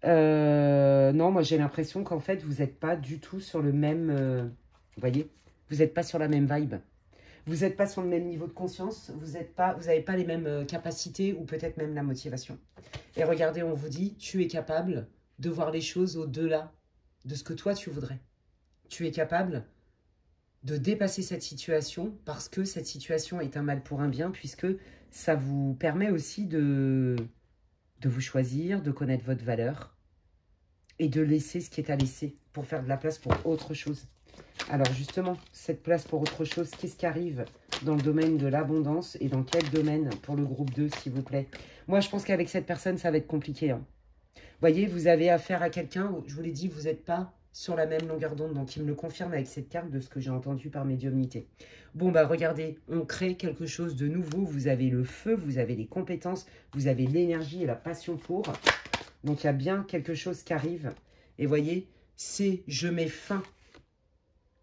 Non, moi j'ai l'impression qu'en fait, vous n'êtes pas du tout sur le même... vous voyez? Vous n'êtes pas sur la même vibe. Vous n'êtes pas sur le même niveau de conscience. Vous n'avez pas les mêmes capacités ou peut-être même la motivation. Et regardez, on vous dit, tu es capable de voir les choses au-delà de ce que toi tu voudrais. Tu es capable de dépasser cette situation parce que cette situation est un mal pour un bien, puisque ça vous permet aussi de vous choisir, de connaître votre valeur et de laisser ce qui est à laisser pour faire de la place pour autre chose. Alors justement, cette place pour autre chose, qu'est-ce qui arrive dans le domaine de l'abondance et dans quel domaine pour le groupe 2, s'il vous plaît? Moi, je pense qu'avec cette personne, ça va être compliqué. Hein. Vous voyez, vous avez affaire à quelqu'un, je vous l'ai dit, vous n'êtes pas sur la même longueur d'onde. Donc, il me le confirme avec cette carte de ce que j'ai entendu par médiumnité. Bon, bah regardez, on crée quelque chose de nouveau. Vous avez le feu, vous avez les compétences, vous avez l'énergie et la passion pour. Donc, il y a bien quelque chose qui arrive. Et voyez, c'est je mets fin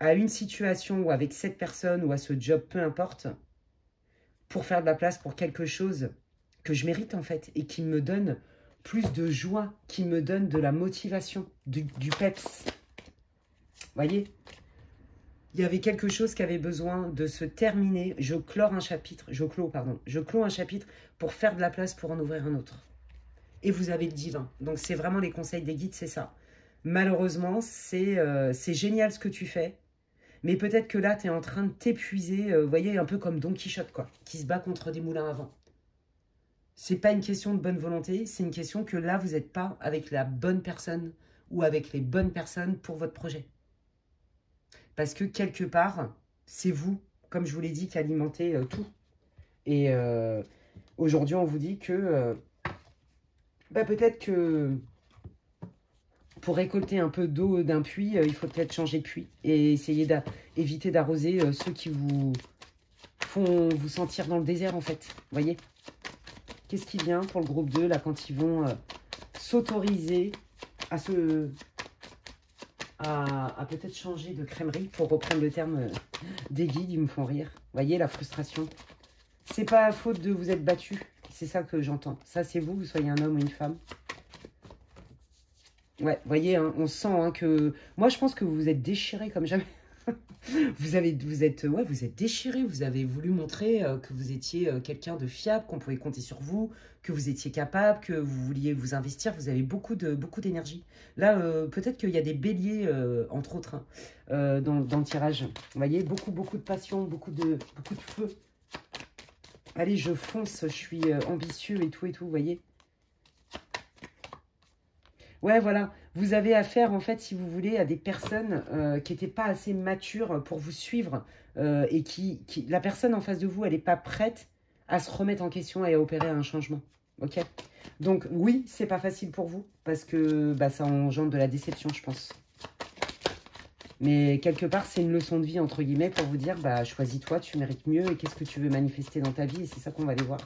à une situation ou avec cette personne ou à ce job, peu importe, pour faire de la place pour quelque chose que je mérite en fait et qui me donne plus de joie, qui me donne de la motivation, du peps. Voyez, il y avait quelque chose qui avait besoin de se terminer. Je clôt un chapitre pour faire de la place pour en ouvrir un autre. Et vous avez le divin. Donc c'est vraiment les conseils des guides, c'est ça. Malheureusement, c'est génial ce que tu fais. Mais peut-être que là, tu es en train de t'épuiser, vous voyez, un peu comme Don Quichotte, quoi, qui se bat contre des moulins à vent. C'est pas une question de bonne volonté, c'est une question que là, vous n'êtes pas avec la bonne personne ou avec les bonnes personnes pour votre projet. Parce que quelque part, c'est vous, comme je vous l'ai dit, qui alimentez tout. Et aujourd'hui, on vous dit que peut-être que pour récolter un peu d'eau d'un puits, il faut peut-être changer de puits et essayer d'éviter d'arroser ceux qui vous font vous sentir dans le désert, en fait. Vous voyez? Qu'est-ce qui vient pour le groupe 2, là, quand ils vont s'autoriser à peut-être changer de crèmerie, pour reprendre le terme des guides, ils me font rire. Vous voyez, la frustration. C'est pas à faute de vous être battu. C'est ça que j'entends. Ça, c'est vous soyez un homme ou une femme. Ouais, vous voyez, hein, on sent hein, que... Moi, je pense que vous vous êtes déchiré comme jamais. vous êtes déchiré. Vous avez voulu montrer que vous étiez quelqu'un de fiable, qu'on pouvait compter sur vous, que vous étiez capable, que vous vouliez vous investir. Vous avez beaucoup d'énergie. Là, peut-être qu'il y a des béliers, entre autres, hein, dans le tirage. Vous voyez, beaucoup de passion, beaucoup de feu. Allez, je fonce, je suis ambitieux et tout, vous voyez. Ouais, voilà. Vous avez affaire, en fait, si vous voulez, à des personnes qui n'étaient pas assez matures pour vous suivre et la personne en face de vous, elle n'est pas prête à se remettre en question et à opérer un changement. Ok? Donc, oui, c'est pas facile pour vous parce que ça engendre de la déception, je pense. Mais quelque part, c'est une leçon de vie, entre guillemets, pour vous dire, choisis-toi, tu mérites mieux et qu'est-ce que tu veux manifester dans ta vie? Et c'est ça qu'on va aller voir.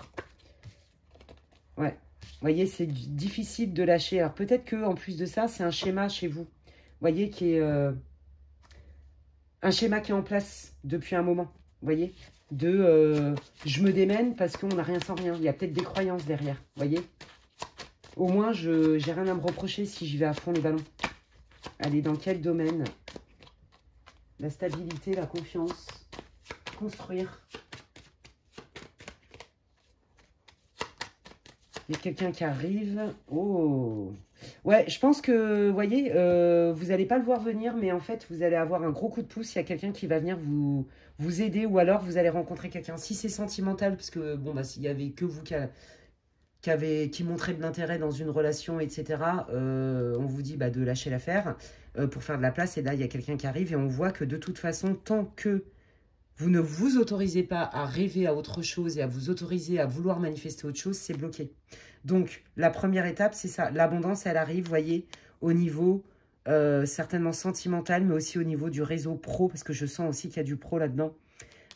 Ouais. Vous voyez, c'est difficile de lâcher. Alors, peut-être qu'en plus de ça, c'est un schéma chez vous. Vous voyez, qui est un schéma qui est en place depuis un moment. Vous voyez, je me démène parce qu'on n'a rien sans rien. Il y a peut-être des croyances derrière. Vous voyez, au moins, je n'ai rien à me reprocher si j'y vais à fond les ballons. Allez, dans quel domaine? La stabilité, la confiance, construire. Il y a quelqu'un qui arrive. Oh! Ouais, je pense que, vous voyez, vous n'allez pas le voir venir, mais en fait, vous allez avoir un gros coup de pouce. Il y a quelqu'un qui va venir vous aider ou alors vous allez rencontrer quelqu'un. Si c'est sentimental, parce que, bon, s'il n'y avait que vous qui montrait de l'intérêt dans une relation, etc., on vous dit de lâcher l'affaire pour faire de la place. Et là, il y a quelqu'un qui arrive et on voit que de toute façon, tant que vous ne vous autorisez pas à rêver à autre chose et à vous autoriser à vouloir manifester autre chose, c'est bloqué. Donc, la première étape, c'est ça. L'abondance, elle arrive, vous voyez, au niveau certainement sentimental, mais aussi au niveau du réseau pro, parce que je sens aussi qu'il y a du pro là-dedans.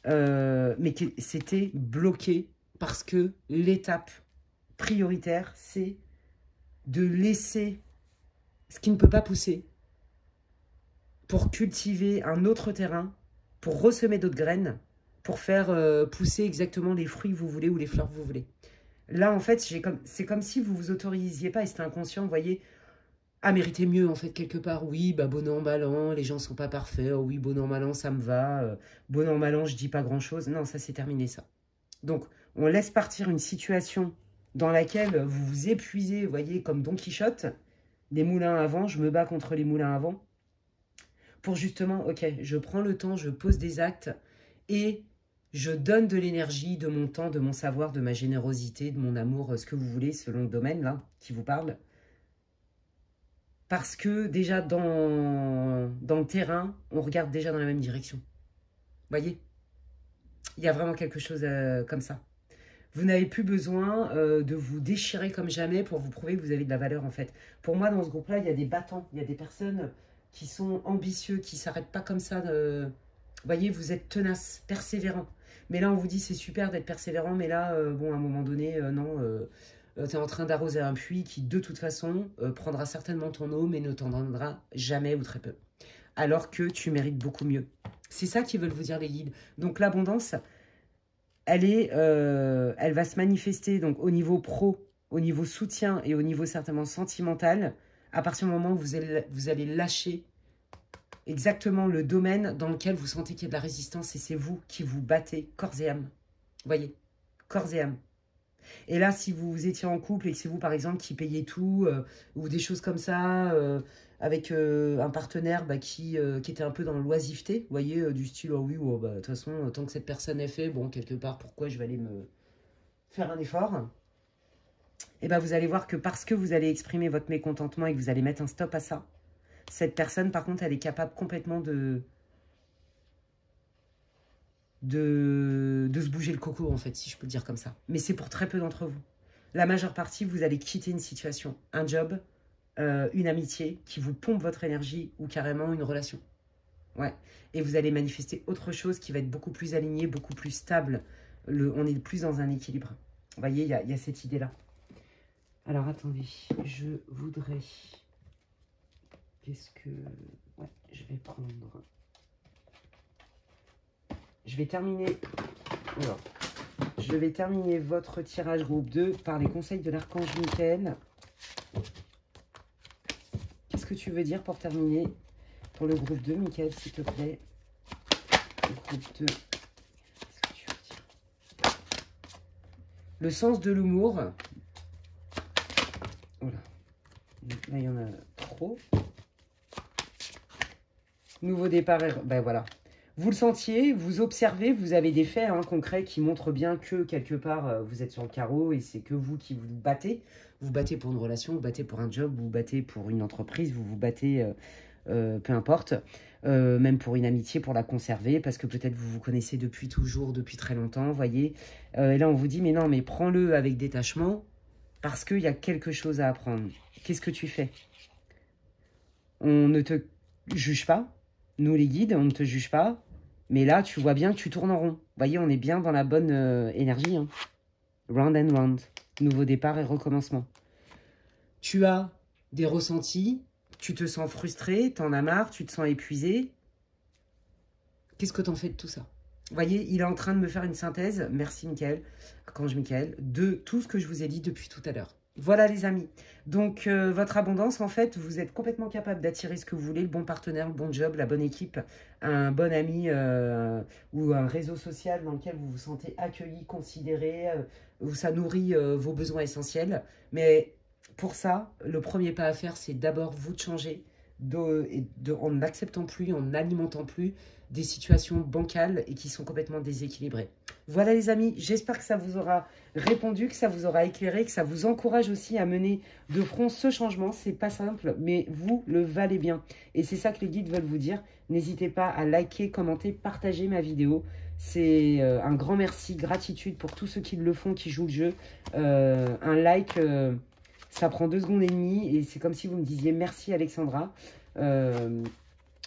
Mais c'était bloqué parce que l'étape prioritaire, c'est de laisser ce qui ne peut pas pousser pour cultiver un autre terrain, pour ressemer d'autres graines, pour faire pousser exactement les fruits que vous voulez ou les fleurs que vous voulez. Là, en fait, c'est comme si vous vous autorisiez pas, et c'était inconscient, vous voyez, à mériter mieux, en fait, quelque part. Oui, bon an, mal an, les gens sont pas parfaits. Oh, oui, bon an, mal an, ça me va. Bon an, mal an, je dis pas grand-chose. Non, ça, c'est terminé, ça. Donc, on laisse partir une situation dans laquelle vous vous épuisez, vous voyez, comme Don Quichotte, des moulins à vent, je me bats contre les moulins à vent, pour justement, ok, je prends le temps, je pose des actes, et je donne de l'énergie, de mon temps, de mon savoir, de ma générosité, de mon amour, ce que vous voulez, selon le domaine, là, qui vous parle. Parce que, déjà, dans le terrain, on regarde déjà dans la même direction. Vous voyez? Il y a vraiment quelque chose comme ça. Vous n'avez plus besoin de vous déchirer comme jamais pour vous prouver que vous avez de la valeur, en fait. Pour moi, dans ce groupe-là, il y a des battants. Il y a des personnes qui sont ambitieux, qui ne s'arrêtent pas comme ça. Vous voyez, vous êtes tenace, persévérant. Mais là, on vous dit, c'est super d'être persévérant, mais là, bon, à un moment donné, non, tu es en train d'arroser un puits qui, de toute façon, prendra certainement ton eau, mais ne t'en donnera jamais ou très peu. Alors que tu mérites beaucoup mieux. C'est ça qu'ils veulent vous dire, les guides. Donc, l'abondance, elle va se manifester donc, au niveau pro, au niveau soutien et au niveau certainement sentimental, à partir du moment où vous allez lâcher exactement le domaine dans lequel vous sentez qu'il y a de la résistance et c'est vous qui vous battez corps et âme. Vous voyez, corps et âme. Et là, si vous étiez en couple et que c'est vous, par exemple, qui payez tout, ou des choses comme ça, avec un partenaire qui était un peu dans l'oisiveté, vous voyez, du style, oh oui, oh, bah, de toute façon, tant que cette personne est fait, bon, quelque part, pourquoi je vais aller me faire un effort? Et bien, vous allez voir que parce que vous allez exprimer votre mécontentement et que vous allez mettre un stop à ça, cette personne, par contre, elle est capable complètement de se bouger le coco, en fait, si je peux le dire comme ça. Mais c'est pour très peu d'entre vous. La majeure partie, vous allez quitter une situation, un job, une amitié qui vous pompe votre énergie ou carrément une relation. Ouais. Et vous allez manifester autre chose qui va être beaucoup plus aligné, beaucoup plus stable. On est plus dans un équilibre. Vous voyez, il y a cette idée-là. Alors, attendez, je voudrais... Qu'est-ce que... Ouais, je vais prendre... Je vais terminer... Alors, je vais terminer votre tirage groupe 2 par les conseils de l'archange Michael. Qu'est-ce que tu veux dire pour terminer pour le groupe 2, Michael, s'il te plaît? Le groupe 2. Qu'est-ce que tu veux dire? Le sens de l'humour. Voilà. Là, il y en a trop. Nouveau départ. Ben voilà. Vous le sentiez, vous observez, vous avez des faits concrets qui montrent bien que quelque part vous êtes sur le carreau et c'est que vous qui vous battez. Vous battez pour une relation, vous battez pour un job, vous battez pour une entreprise, vous vous battez, peu importe, même pour une amitié, pour la conserver, parce que peut-être vous vous connaissez depuis toujours, depuis très longtemps, voyez. Et là on vous dit, mais non, mais prends-le avec détachement, parce qu'il y a quelque chose à apprendre. Qu'est-ce que tu fais? On ne te juge pas, nous les guides, on ne te juge pas. Mais là, tu vois bien que tu tournes en rond. Vous voyez, on est bien dans la bonne énergie. Round and round. Nouveau départ et recommencement. Tu as des ressentis. Tu te sens frustré. Tu en as marre. Tu te sens épuisé. Qu'est-ce que tu en fais de tout ça? Vous voyez, il est en train de me faire une synthèse. Merci, Michael, archange Michael, de tout ce que je vous ai dit depuis tout à l'heure. Voilà les amis, donc votre abondance en fait, vous êtes complètement capable d'attirer ce que vous voulez, le bon partenaire, le bon job, la bonne équipe, un bon ami ou un réseau social dans lequel vous vous sentez accueilli, considéré, où ça nourrit vos besoins essentiels. Mais pour ça, le premier pas à faire, c'est d'abord vous de changer en n'acceptant plus, en n'alimentant plus des situations bancales et qui sont complètement déséquilibrées. Voilà les amis, j'espère que ça vous aura répondu, que ça vous aura éclairé, que ça vous encourage aussi à mener de front ce changement. C'est pas simple, mais vous le valez bien. Et c'est ça que les guides veulent vous dire. N'hésitez pas à liker, commenter, partager ma vidéo. C'est un grand merci, gratitude pour tous ceux qui le font, qui jouent le jeu. Un like, ça prend 2 secondes et demie et c'est comme si vous me disiez merci Alexandra.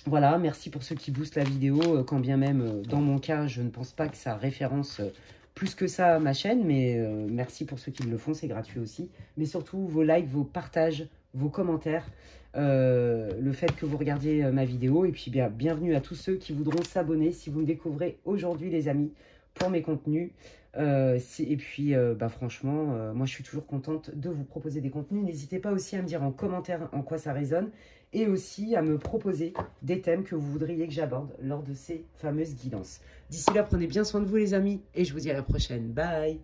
Voilà, merci pour ceux qui boostent la vidéo, quand bien même, dans mon cas, je ne pense pas que ça référence plus que ça à ma chaîne, mais merci pour ceux qui le font, c'est gratuit aussi. Mais surtout, vos likes, vos partages, vos commentaires, le fait que vous regardiez ma vidéo, et puis bienvenue à tous ceux qui voudront s'abonner si vous me découvrez aujourd'hui, les amis, pour mes contenus. Et puis, franchement, moi, je suis toujours contente de vous proposer des contenus. N'hésitez pas aussi à me dire en commentaire en quoi ça résonne et aussi à me proposer des thèmes que vous voudriez que j'aborde lors de ces fameuses guidances. D'ici là, prenez bien soin de vous, les amis, et je vous dis à la prochaine. Bye!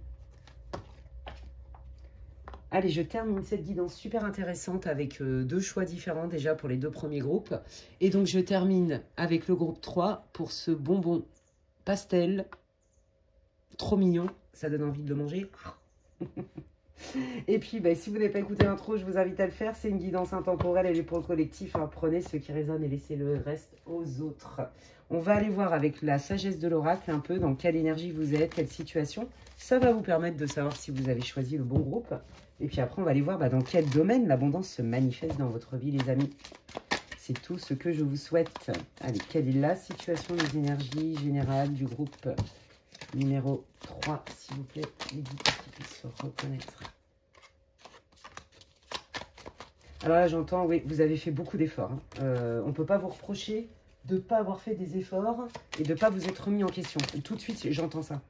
Allez, je termine cette guidance super intéressante avec 2 choix différents déjà pour les 2 premiers groupes. Et donc, je termine avec le groupe 3 pour ce bonbon pastel. Trop mignon, ça donne envie de le manger. Et puis, si vous n'avez pas écouté l'intro, je vous invite à le faire. C'est une guidance intemporelle, elle est pour le collectif. Prenez ce qui résonne et laissez le reste aux autres. On va aller voir avec la sagesse de l'oracle un peu dans quelle énergie vous êtes, quelle situation. Ça va vous permettre de savoir si vous avez choisi le bon groupe. Et puis après, on va aller voir dans quel domaine l'abondance se manifeste dans votre vie, les amis. C'est tout ce que je vous souhaite. Allez, quelle est la situation des énergies générales du groupe numéro 3, s'il vous plaît, les guides qui puissent se reconnaître. Alors là, j'entends, oui, vous avez fait beaucoup d'efforts. Hein. On ne peut pas vous reprocher de ne pas avoir fait des efforts et de ne pas vous être remis en question. Et tout de suite, j'entends ça.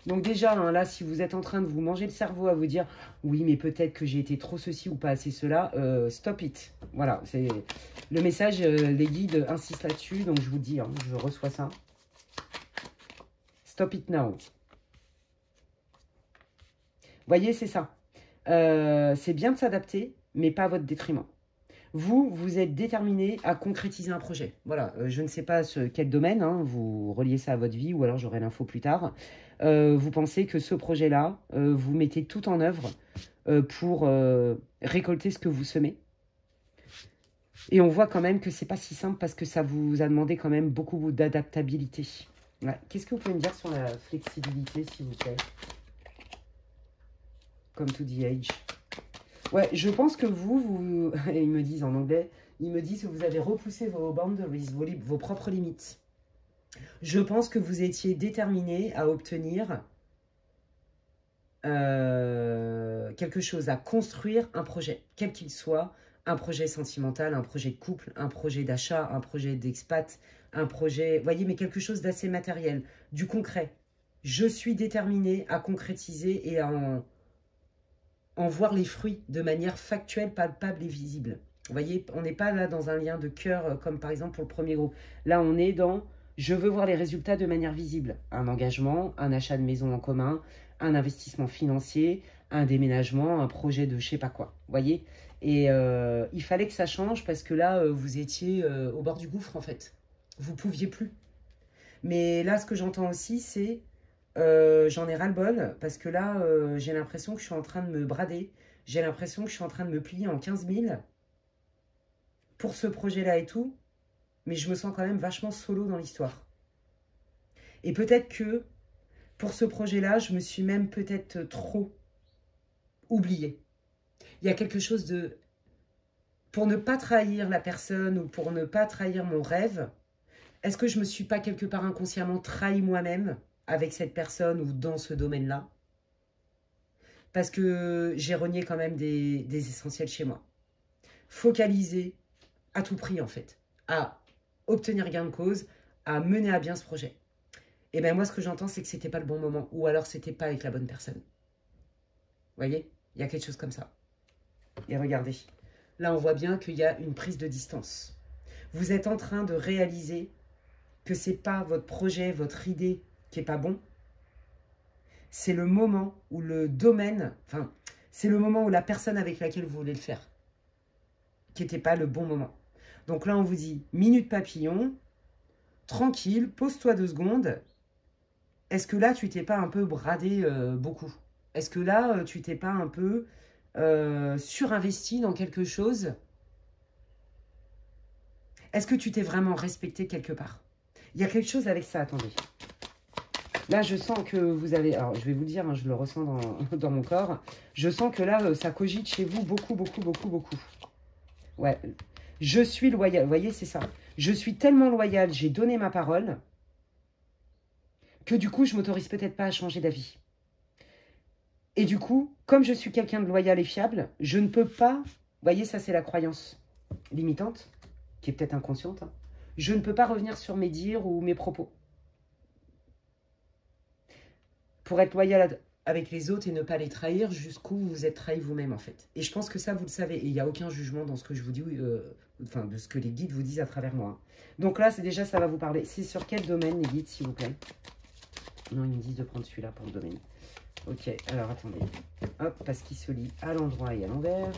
Donc déjà, hein, là, si vous êtes en train de vous manger le cerveau à vous dire « Oui, mais peut-être que j'ai été trop ceci ou pas assez cela stop it. Voilà, c'est le message, les guides insistent là-dessus. Donc je vous dis, hein, je reçois ça. Stop it now. Vous voyez, c'est ça. C'est bien de s'adapter, mais pas à votre détriment. Vous, vous êtes déterminé à concrétiser un projet. Voilà, je ne sais pas quel domaine, hein, vous reliez ça à votre vie ou alors j'aurai l'info plus tard. Vous pensez que ce projet-là, vous mettez tout en œuvre pour récolter ce que vous semez. Et on voit quand même que c'est pas si simple parce que ça vous a demandé quand même beaucoup d'adaptabilité. Ouais. Qu'est-ce que vous pouvez me dire sur la flexibilité, s'il vous plaît? Come to the age. Ouais, je pense que vous, ils me disent en anglais, ils me disent que vous avez repoussé vos boundaries, vos propres limites. Je pense que vous étiez déterminé à obtenir quelque chose, à construire un projet, quel qu'il soit, un projet sentimental, un projet de couple, un projet d'achat, un projet d'expat, un projet, voyez, mais quelque chose d'assez matériel, du concret. Je suis déterminé à concrétiser et à en voir les fruits de manière factuelle, palpable et visible. Vous voyez, on n'est pas là dans un lien de cœur comme par exemple pour le premier groupe. Là, on est dans « je veux voir les résultats de manière visible ». Un engagement, un achat de maison en commun, un investissement financier, un déménagement, un projet de je sais pas quoi. Vous voyez? Et il fallait que ça change parce que là, vous étiez au bord du gouffre en fait. Vous ne pouviez plus. Mais là, ce que j'entends aussi, c'est j'en ai ras-le-bol parce que là, j'ai l'impression que je suis en train de me brader. J'ai l'impression que je suis en train de me plier en 15 000 pour ce projet-là et tout. Mais je me sens quand même vachement solo dans l'histoire. Et peut-être que pour ce projet-là, je me suis même peut-être trop oubliée. Il y a quelque chose de... Pour ne pas trahir la personne ou pour ne pas trahir mon rêve, est-ce que je ne me suis pas quelque part inconsciemment trahi moi-même avec cette personne ou dans ce domaine-là? Parce que j'ai renié quand même des essentiels chez moi. Focaliser à tout prix, en fait, à obtenir gain de cause, à mener à bien ce projet. Et bien moi, ce que j'entends, c'est que c'était pas le bon moment, ou alors c'était pas avec la bonne personne. Vous voyez? Il y a quelque chose comme ça. Et regardez, là, on voit bien qu'il y a une prise de distance. Vous êtes en train de réaliser que c'est pas votre projet, votre idée qui est pas bon. C'est le moment où le domaine, enfin, c'est le moment où la personne avec laquelle vous voulez le faire, qui n'était pas le bon moment. Donc là, on vous dit, minute papillon, tranquille, pose-toi 2 secondes. Est-ce que là, tu t'es pas un peu bradé beaucoup? Est-ce que là, tu t'es pas un peu surinvesti dans quelque chose? Est-ce que tu t'es vraiment respecté quelque part? Il y a quelque chose avec ça, attendez. Là, je sens que vous avez... Alors, je vais vous le dire, hein, je le ressens dans mon corps. Je sens que là, ça cogite chez vous beaucoup. Ouais. Je suis loyal. Vous voyez, c'est ça. Je suis tellement loyal, j'ai donné ma parole, que du coup, je m'autorise peut-être pas à changer d'avis. Et du coup, comme je suis quelqu'un de loyal et fiable, je ne peux pas... Vous voyez, ça, c'est la croyance limitante, qui est peut-être inconsciente. Hein. Je ne peux pas revenir sur mes dires ou mes propos. Pour être loyal avec les autres et ne pas les trahir jusqu'où vous êtes trahi vous-même, en fait. Et je pense que ça, vous le savez. Et il n'y a aucun jugement dans ce que je vous dis, enfin, de ce que les guides vous disent à travers moi. Donc là, c'est déjà, ça va vous parler. C'est sur quel domaine, les guides, s'il vous plaît? Non, ils me disent de prendre celui-là pour le domaine. Ok, alors attendez. Hop, parce qu'il se lit à l'endroit et à l'envers.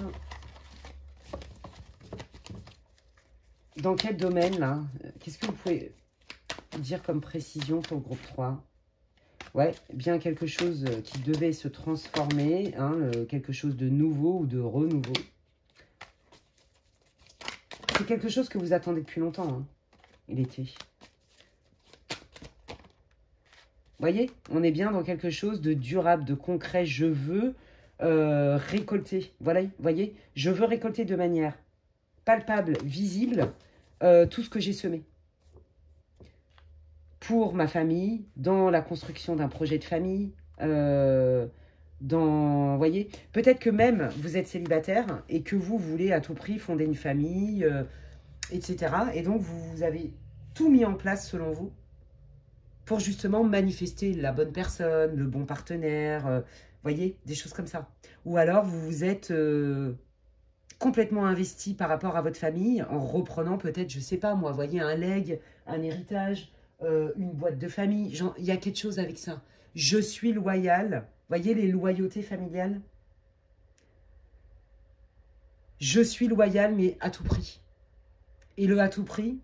Dans quel domaine, là? Qu'est-ce que vous pouvez dire comme précision pour le groupe 3? Ouais, bien quelque chose qui devait se transformer, hein, quelque chose de nouveau ou de renouveau. C'est quelque chose que vous attendez depuis longtemps, hein, l'été. Vous voyez, on est bien dans quelque chose de durable, de concret. Je veux récolter, voilà, vous voyez, je veux récolter de manière palpable, visible, tout ce que j'ai semé. Pour ma famille, dans la construction d'un projet de famille, vous voyez, peut-être que même vous êtes célibataire et que vous voulez à tout prix fonder une famille, etc. Et donc, vous avez tout mis en place selon vous pour justement manifester la bonne personne, le bon partenaire, voyez, des choses comme ça. Ou alors, vous vous êtes complètement investi par rapport à votre famille en reprenant peut-être, je sais pas moi, voyez, un legs, un héritage, une boîte de famille. Il y a quelque chose avec ça. Je suis loyal. Voyez les loyautés familiales. Je suis loyal, mais à tout prix. Et le à tout prix,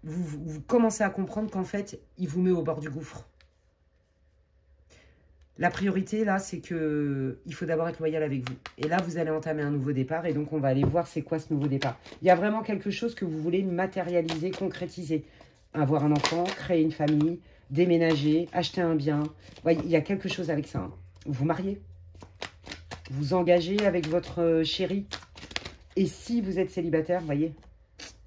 vous commencez à comprendre qu'en fait, il vous met au bord du gouffre. La priorité, là, c'est que il faut d'abord être loyal avec vous. Et là, vous allez entamer un nouveau départ. Et donc, on va aller voir c'est quoi ce nouveau départ. Il y a vraiment quelque chose que vous voulez matérialiser, concrétiser. Avoir un enfant, créer une famille, déménager, acheter un bien. Ouais, il y a quelque chose avec ça. Hein. Vous mariez. Vous engagez avec votre chéri. Et si vous êtes célibataire, vous voyez,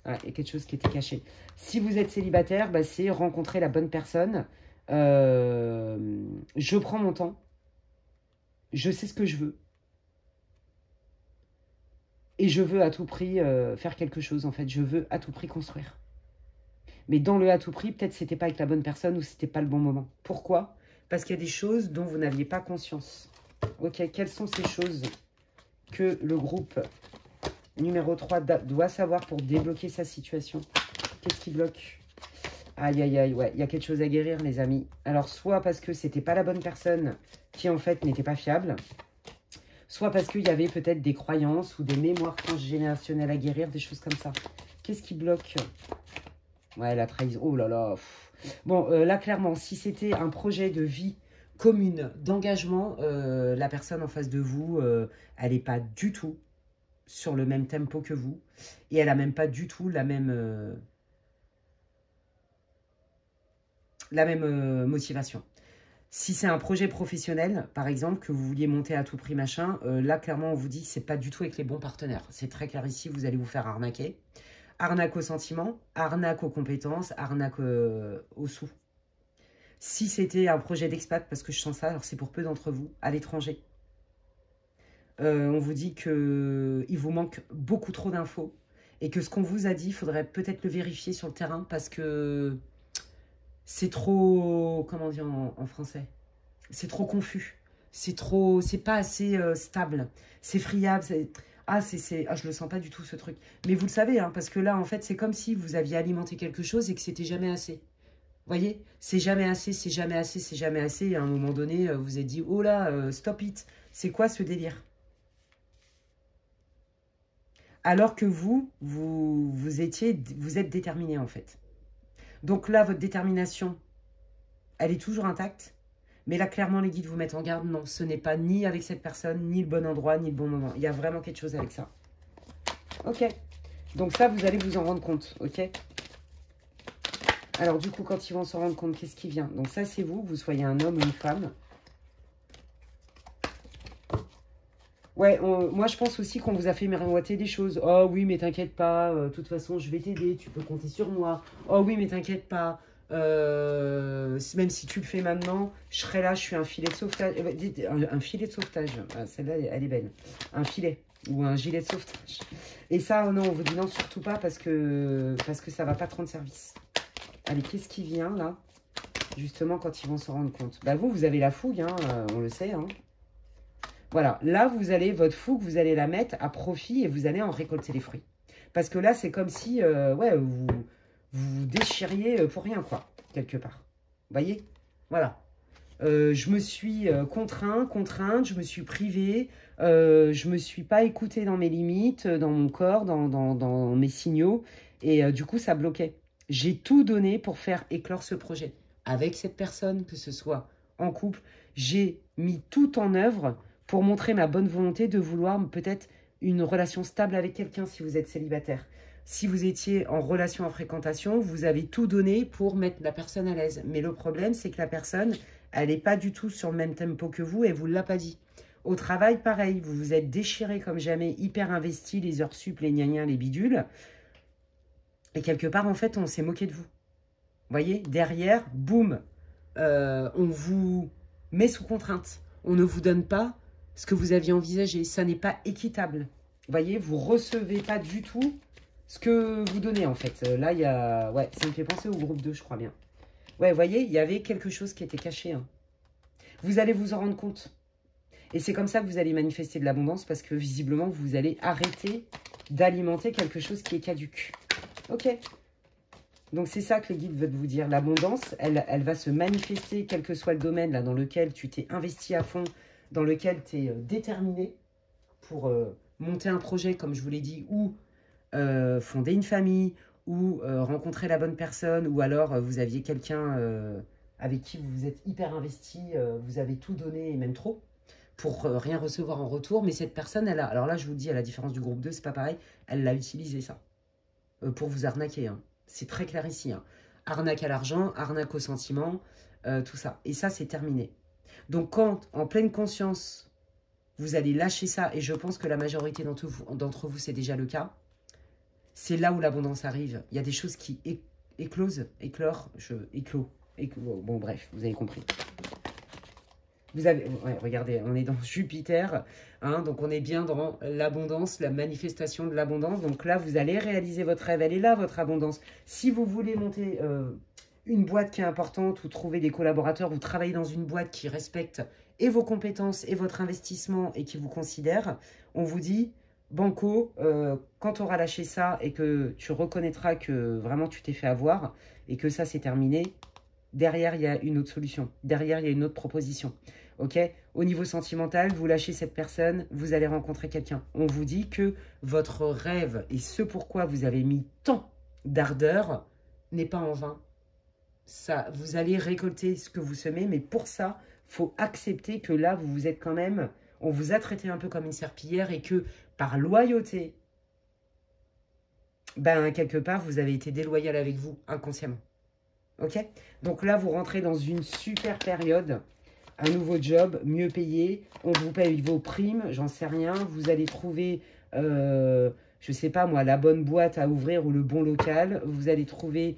ah, il y a quelque chose qui était caché. Si vous êtes célibataire, bah, c'est rencontrer la bonne personne. Je prends mon temps. Je sais ce que je veux. Et je veux à tout prix faire quelque chose, en fait. Je veux à tout prix construire. Mais dans le à tout prix, peut-être c'était pas avec la bonne personne ou c'était pas le bon moment. Pourquoi? Parce qu'il y a des choses dont vous n'aviez pas conscience. Ok, quelles sont ces choses que le groupe numéro 3 doit savoir pour débloquer sa situation? Qu'est-ce qui bloque? Aïe, aïe, aïe, ouais, il y a quelque chose à guérir, les amis. Alors, soit parce que c'était pas la bonne personne qui, en fait, n'était pas fiable, soit parce qu'il y avait peut-être des croyances ou des mémoires transgénérationnelles à guérir, des choses comme ça. Qu'est-ce qui bloque? Ouais, la trahison. Oh là là. Bon, là, clairement, si c'était un projet de vie commune, d'engagement, la personne en face de vous, elle n'est pas du tout sur le même tempo que vous. Et elle n'a même pas du tout la même motivation. Si c'est un projet professionnel, par exemple, que vous vouliez monter à tout prix, machin, là, clairement, on vous dit que ce n'est pas du tout avec les bons partenaires. C'est très clair ici, vous allez vous faire arnaquer. Arnaque aux sentiments, arnaque aux compétences, arnaque aux sous. Si c'était un projet d'expat, parce que je sens ça, alors c'est pour peu d'entre vous, à l'étranger, on vous dit qu'il vous manque beaucoup trop d'infos et que ce qu'on vous a dit, il faudrait peut-être le vérifier sur le terrain parce que c'est trop, comment dire en français, c'est trop confus, c'est pas assez stable, c'est friable, je le sens pas du tout ce truc. Mais vous le savez, hein, parce que là, en fait, c'est comme si vous aviez alimenté quelque chose et que c'était jamais assez. Vous voyez, c'est jamais assez, c'est jamais assez, c'est jamais assez. Et à un moment donné, vous vous êtes dit, oh là, stop it. C'est quoi ce délire? Alors que vous êtes déterminé, en fait. Donc là, votre détermination, elle est toujours intacte. Mais là, clairement, les guides vous mettent en garde. Non, ce n'est pas ni avec cette personne, ni le bon endroit, ni le bon moment. Il y a vraiment quelque chose avec ça. Ok. Donc ça, vous allez vous en rendre compte. Ok. Alors, du coup, quand ils vont s'en rendre compte, qu'est-ce qui vient? Donc ça, c'est vous, que vous soyez un homme ou une femme. Ouais, moi, je pense aussi qu'on vous a fait miroiter des choses. Oh oui, mais t'inquiète pas. De toute façon, je vais t'aider. Tu peux compter sur moi. Oh oui, mais t'inquiète pas. Même si tu le fais maintenant, je serai là, je suis un filet de sauvetage. Un filet de sauvetage. Ah, celle-là, elle est belle. Un filet ou un gilet de sauvetage. Et ça, non, on vous dit non, surtout pas parce que ça va pas te rendre service. Allez, qu'est-ce qui vient là? Justement, quand ils vont se rendre compte. Bah vous avez la fougue, hein, on le sait. Hein. Voilà, là, votre fougue, vous allez la mettre à profit et vous allez en récolter les fruits. Parce que là, c'est comme si, ouais, vous déchiriez pour rien, quoi, quelque part. Vous voyez? Voilà. Je me suis contrainte, je me suis privée, je me suis pas écoutée dans mes limites, dans mon corps, dans mes signaux. Et du coup, ça bloquait. J'ai tout donné pour faire éclore ce projet. Avec cette personne, que ce soit en couple, j'ai mis tout en œuvre pour montrer ma bonne volonté de vouloir peut-être une relation stable avec quelqu'un si vous êtes célibataire. Si vous étiez en relation en fréquentation, vous avez tout donné pour mettre la personne à l'aise. Mais le problème, c'est que la personne, elle n'est pas du tout sur le même tempo que vous et vous ne l'a pas dit. Au travail, pareil, vous vous êtes déchiré comme jamais, hyper investi, les heures sup, les gnagnins, les bidules. Et quelque part, en fait, on s'est moqué de vous. Vous voyez, derrière, boum, on vous met sous contrainte. On ne vous donne pas ce que vous aviez envisagé. Ça n'est pas équitable. Vous voyez, vous ne recevez pas du tout ce que vous donnez, en fait. Là, il y a... Ouais, ça me fait penser au groupe 2, je crois bien. Ouais, vous voyez, il y avait quelque chose qui était caché. Hein. Vous allez vous en rendre compte. Et c'est comme ça que vous allez manifester de l'abondance parce que, visiblement, vous allez arrêter d'alimenter quelque chose qui est caduque. Ok. Donc, c'est ça que les guides veulent vous dire. L'abondance, elle va se manifester, quel que soit le domaine là, dans lequel tu t'es investi à fond, dans lequel tu es déterminé pour monter un projet, comme je vous l'ai dit, ou fonder une famille, ou rencontrer la bonne personne, ou alors vous aviez quelqu'un avec qui vous vous êtes hyper investi, vous avez tout donné, et même trop, pour rien recevoir en retour. Mais cette personne, elle a... Alors là, je vous le dis, à la différence du groupe 2, c'est pas pareil, elle l'a utilisé, ça, pour vous arnaquer, hein. C'est très clair ici. Hein. Arnaque à l'argent, arnaque au sentiment, tout ça. Et ça, c'est terminé. Donc, quand, en pleine conscience, vous allez lâcher ça, et je pense que la majorité d'entre vous, c'est déjà le cas, c'est là où l'abondance arrive. Il y a des choses qui éclore, bon, bref, vous avez compris. Vous avez, ouais, regardez, on est dans Jupiter, hein, donc on est bien dans l'abondance, la manifestation de l'abondance. Donc là, vous allez réaliser votre rêve, elle est là, votre abondance. Si vous voulez monter une boîte qui est importante ou trouver des collaborateurs, vous travaillez dans une boîte qui respecte et vos compétences et votre investissement et qui vous considère, on vous dit, banco, quand tu auras lâché ça et que tu reconnaîtras que vraiment tu t'es fait avoir et que ça c'est terminé, derrière il y a une autre solution, derrière il y a une autre proposition. Ok, au niveau sentimental, vous lâchez cette personne, vous allez rencontrer quelqu'un. On vous dit que votre rêve et ce pourquoi vous avez mis tant d'ardeur n'est pas en vain. Ça, vous allez récolter ce que vous semez, mais pour ça, il faut accepter que là, vous vous êtes quand même... On vous a traité un peu comme une serpillière et que par loyauté, ben, quelque part, vous avez été déloyal avec vous inconsciemment. Ok? Donc là, vous rentrez dans une super période. Un nouveau job, mieux payé, on vous paye vos primes, j'en sais rien. Vous allez trouver, je sais pas moi, la bonne boîte à ouvrir ou le bon local. Vous allez trouver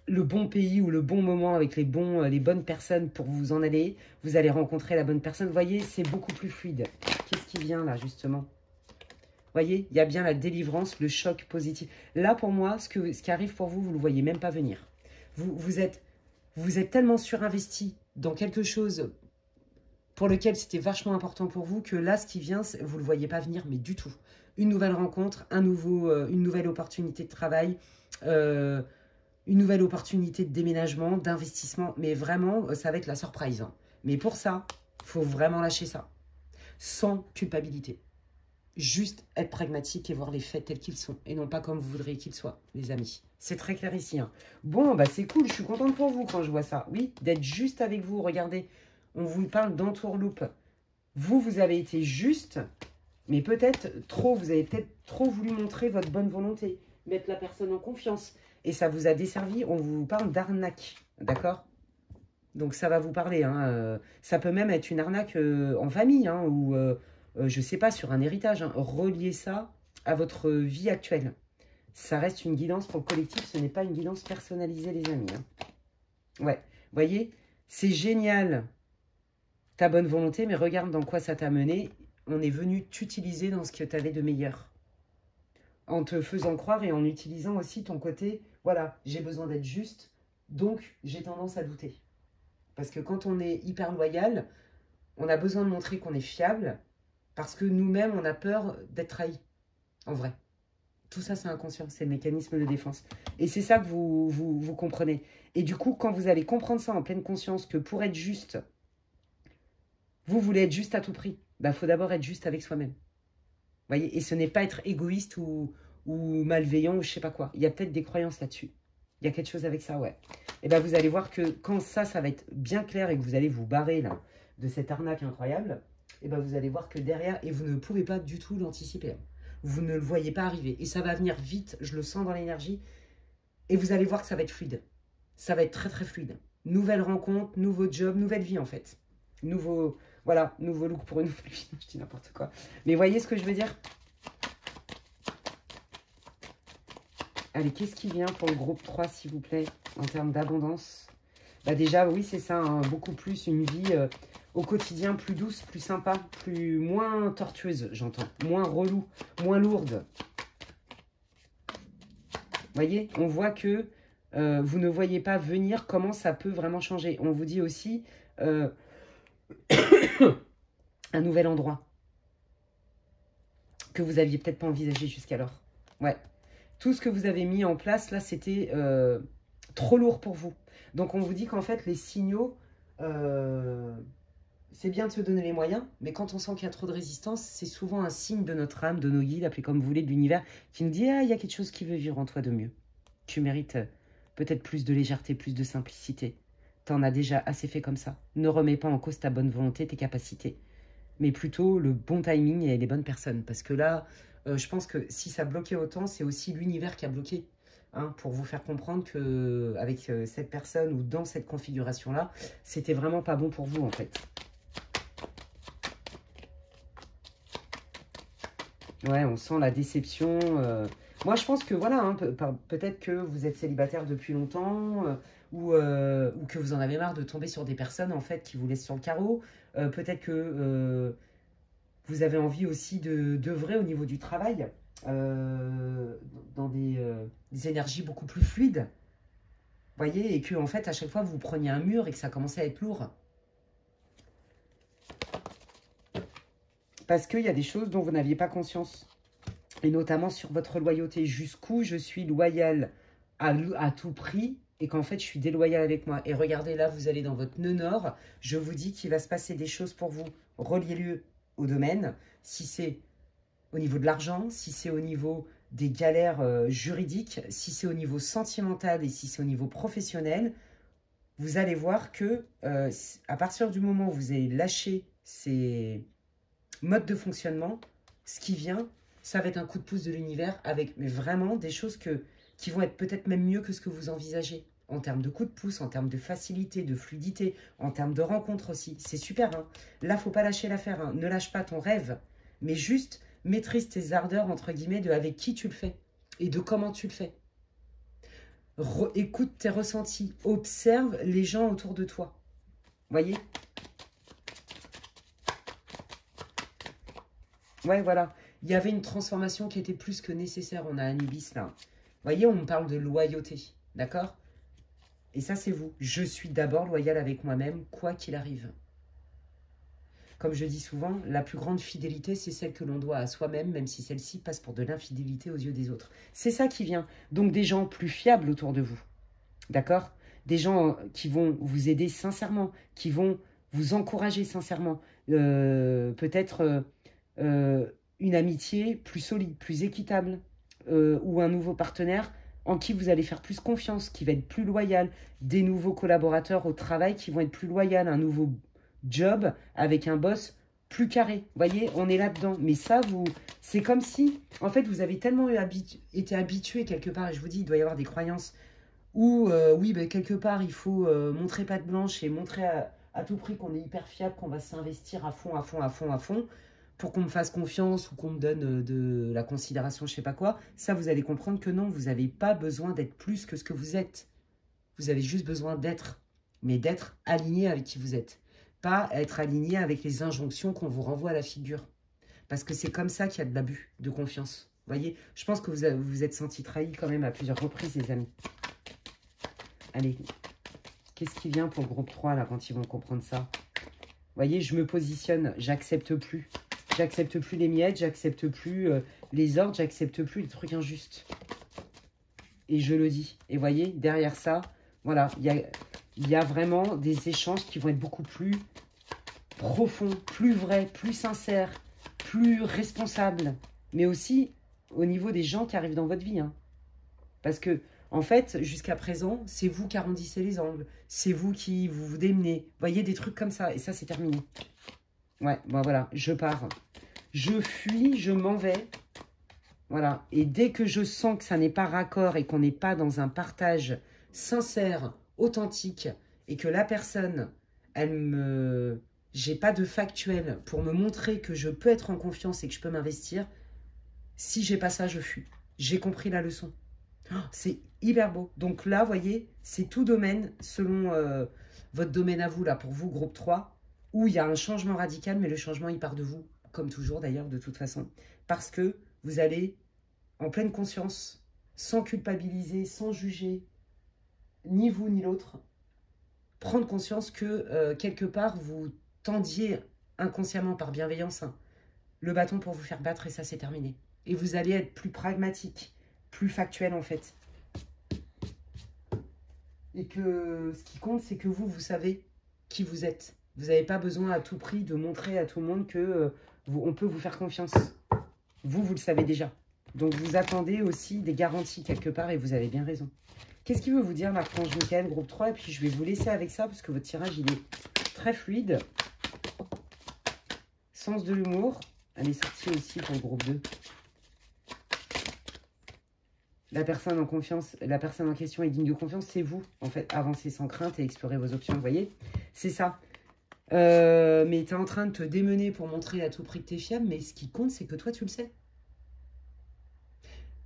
le bon pays ou le bon moment avec les bonnes personnes pour vous en aller. Vous allez rencontrer la bonne personne. Vous voyez, c'est beaucoup plus fluide. Qu'est-ce qui vient là, justement? Vous voyez, il y a bien la délivrance, le choc positif. Là, pour moi, ce qui arrive pour vous, vous ne le voyez même pas venir. Vous êtes tellement surinvesti dans quelque chose pour lequel c'était vachement important pour vous que là, ce qui vient, vous ne le voyez pas venir, mais du tout. Une nouvelle rencontre, une nouvelle opportunité de travail, une nouvelle opportunité de déménagement, d'investissement. Mais vraiment, ça va être la surprise. Hein. Mais pour ça, il faut vraiment lâcher ça. Sans culpabilité. Juste être pragmatique et voir les faits tels qu'ils sont. Et non pas comme vous voudriez qu'ils soient, les amis. C'est très clair ici. Hein. Bon, bah c'est cool. Je suis contente pour vous quand je vois ça. Oui, d'être juste avec vous. Regardez, on vous parle d'entourloupe. Vous avez été juste, mais peut-être trop. Vous avez peut-être trop voulu montrer votre bonne volonté. Mettre la personne en confiance. Et ça vous a desservi. On vous parle d'arnaque. D'accord? Donc ça va vous parler. Hein. Ça peut même être une arnaque en famille. Hein, ou... je ne sais pas, sur un héritage, hein, relier ça à votre vie actuelle. Ça reste une guidance pour le collectif, ce n'est pas une guidance personnalisée, les amis. Hein. Ouais, vous voyez, c'est génial, ta bonne volonté, mais regarde dans quoi ça t'a mené. On est venu t'utiliser dans ce que tu avais de meilleur. En te faisant croire et en utilisant aussi ton côté, voilà, j'ai besoin d'être juste, donc j'ai tendance à douter. Parce que quand on est hyper loyal, on a besoin de montrer qu'on est fiable, parce que nous-mêmes, on a peur d'être trahis, en vrai. Tout ça, c'est inconscient, c'est le mécanisme de défense. Et c'est ça que vous comprenez. Et du coup, quand vous allez comprendre ça en pleine conscience, que pour être juste, vous voulez être juste à tout prix, bah, faut d'abord être juste avec soi-même. Voyez, et ce n'est pas être égoïste ou malveillant ou je sais pas quoi. Il y a peut-être des croyances là-dessus. Il y a quelque chose avec ça, ouais. Et bien, vous allez voir que quand ça va être bien clair et que vous allez vous barrer là, de cette arnaque incroyable, et ben vous allez voir que derrière, et vous ne pouvez pas du tout l'anticiper. Hein. Vous ne le voyez pas arriver. Et ça va venir vite, je le sens dans l'énergie. Et vous allez voir que ça va être fluide. Ça va être très très fluide. Nouvelle rencontre, nouveau job, nouvelle vie en fait. Voilà, nouveau look pour une nouvelle vie. Je dis n'importe quoi. Mais voyez ce que je veux dire? Allez, qu'est-ce qui vient pour le groupe 3, s'il vous plaît, en termes d'abondance? Bah déjà, oui, c'est ça, hein, beaucoup plus une vie au quotidien plus douce, plus sympa, moins tortueuse, j'entends. Moins relou, moins lourde. Voyez, on voit que vous ne voyez pas venir comment ça peut vraiment changer. On vous dit aussi un nouvel endroit que vous aviez peut-être pas envisagé jusqu'alors. Ouais. Tout ce que vous avez mis en place, là, c'était trop lourd pour vous. Donc, on vous dit qu'en fait, les signaux, c'est bien de se donner les moyens, mais quand on sent qu'il y a trop de résistance, c'est souvent un signe de notre âme, de nos guides, appelez comme vous voulez, de l'univers, qui nous dit « Ah, il y a quelque chose qui veut vivre en toi de mieux. Tu mérites peut-être plus de légèreté, plus de simplicité. T'en as déjà assez fait comme ça. Ne remets pas en cause ta bonne volonté, tes capacités, mais plutôt le bon timing et les bonnes personnes. » Parce que là, je pense que si ça bloquait autant, c'est aussi l'univers qui a bloqué. Hein, pour vous faire comprendre que avec cette personne ou dans cette configuration-là, c'était vraiment pas bon pour vous, en fait. Ouais, on sent la déception. Moi, je pense que, voilà, hein, peut-être que vous êtes célibataire depuis longtemps ou que vous en avez marre de tomber sur des personnes, en fait, qui vous laissent sur le carreau. Peut-être que vous avez envie aussi d'œuvrer au niveau du travail dans des énergies beaucoup plus fluides. Voyez, et que, en fait, à chaque fois, vous preniez un mur et que ça commençait à être lourd. Parce qu'il y a des choses dont vous n'aviez pas conscience. Et notamment sur votre loyauté. Jusqu'où je suis loyale à tout prix et qu'en fait, je suis déloyale avec moi. Et regardez, là, vous allez dans votre nœud nord. Je vous dis qu'il va se passer des choses pour vous. Reliez-le au domaine. Si c'est au niveau de l'argent, si c'est au niveau des galères juridiques, si c'est au niveau sentimental et si c'est au niveau professionnel, vous allez voir que à partir du moment où vous avez lâché ces mode de fonctionnement, ce qui vient, ça va être un coup de pouce de l'univers avec mais vraiment des choses qui vont être peut-être même mieux que ce que vous envisagez. En termes de coup de pouce, en termes de facilité, de fluidité, en termes de rencontres aussi. C'est super, hein. Là, faut pas lâcher l'affaire, hein. Ne lâche pas ton rêve, mais juste maîtrise tes ardeurs, entre guillemets, de avec qui tu le fais et de comment tu le fais. Écoute tes ressentis, observe les gens autour de toi. Voyez ? Ouais, voilà. Il y avait une transformation qui était plus que nécessaire. On a Anubis, là. Vous voyez, on me parle de loyauté. D'accord? Et ça, c'est vous. Je suis d'abord loyal avec moi-même, quoi qu'il arrive. Comme je dis souvent, la plus grande fidélité, c'est celle que l'on doit à soi-même, même si celle-ci passe pour de l'infidélité aux yeux des autres. C'est ça qui vient. Donc, des gens plus fiables autour de vous. D'accord? Des gens qui vont vous aider sincèrement, qui vont vous encourager sincèrement. Peut-être... une amitié plus solide, plus équitable, ou un nouveau partenaire en qui vous allez faire plus confiance, qui va être plus loyal, des nouveaux collaborateurs au travail qui vont être plus loyaux, un nouveau job avec un boss plus carré. Vous voyez, on est là-dedans. Mais ça, c'est comme si, en fait, vous avez tellement été habitué quelque part, et je vous dis, il doit y avoir des croyances où, oui, ben, quelque part, il faut montrer patte blanche et montrer à tout prix qu'on est hyper fiable, qu'on va s'investir à fond, à fond, à fond, à fond, pour qu'on me fasse confiance ou qu'on me donne de la considération, je sais pas quoi. Ça, vous allez comprendre que non, vous n'avez pas besoin d'être plus que ce que vous êtes. Vous avez juste besoin d'être, mais d'être aligné avec qui vous êtes. Pas être aligné avec les injonctions qu'on vous renvoie à la figure. Parce que c'est comme ça qu'il y a de l'abus de confiance. Vous voyez, je pense que vous vous êtes senti trahi quand même à plusieurs reprises, les amis. Allez, qu'est-ce qui vient pour le groupe 3, là, quand ils vont comprendre ça? Vous voyez, je me positionne, j'accepte plus. J'accepte plus les miettes, j'accepte plus les ordres, j'accepte plus les trucs injustes. Et je le dis. Et vous voyez, derrière ça, voilà, il y a vraiment des échanges qui vont être beaucoup plus profonds, plus vrais, plus sincères, plus responsables. Mais aussi au niveau des gens qui arrivent dans votre vie. Hein. Parce que, en fait, jusqu'à présent, c'est vous qui arrondissez les angles. C'est vous qui vous démenez. Vous voyez, des trucs comme ça. Et ça, c'est terminé. Ouais, bon voilà, je pars. Je fuis, je m'en vais. Voilà. Et dès que je sens que ça n'est pas raccord et qu'on n'est pas dans un partage sincère, authentique, et que la personne, elle me j'ai pas de factuel pour me montrer que je peux être en confiance et que je peux m'investir, si j'ai pas ça, je fuis. J'ai compris la leçon. Oh, c'est hyper beau. Donc là, vous voyez, c'est tout domaine selon votre domaine à vous, là, pour vous, groupe 3, où il y a un changement radical, mais le changement, il part de vous, comme toujours d'ailleurs, de toute façon. Parce que vous allez, en pleine conscience, sans culpabiliser, sans juger, ni vous ni l'autre, prendre conscience que, quelque part, vous tendiez inconsciemment, par bienveillance, hein, le bâton pour vous faire battre, et ça, c'est terminé. Et vous allez être plus pragmatique, plus factuel, en fait. Et que ce qui compte, c'est que vous, vous savez qui vous êtes. Vous n'avez pas besoin à tout prix de montrer à tout le monde que on peut vous faire confiance. Vous, vous le savez déjà. Donc, vous attendez aussi des garanties quelque part et vous avez bien raison. Qu'est-ce qu'il veut vous dire, l'archange Michael, groupe 3? Et puis, je vais vous laisser avec ça parce que votre tirage, il est très fluide. Sens de l'humour. Elle est sortie aussi pour le groupe 2. La personne en confiance, la personne en question est digne de confiance, c'est vous, en fait. Avancez sans crainte et explorez vos options, vous voyez? C'est ça. Mais tu es en train de te démener pour montrer à tout prix que tu es fiable, mais ce qui compte, c'est que toi, tu le sais.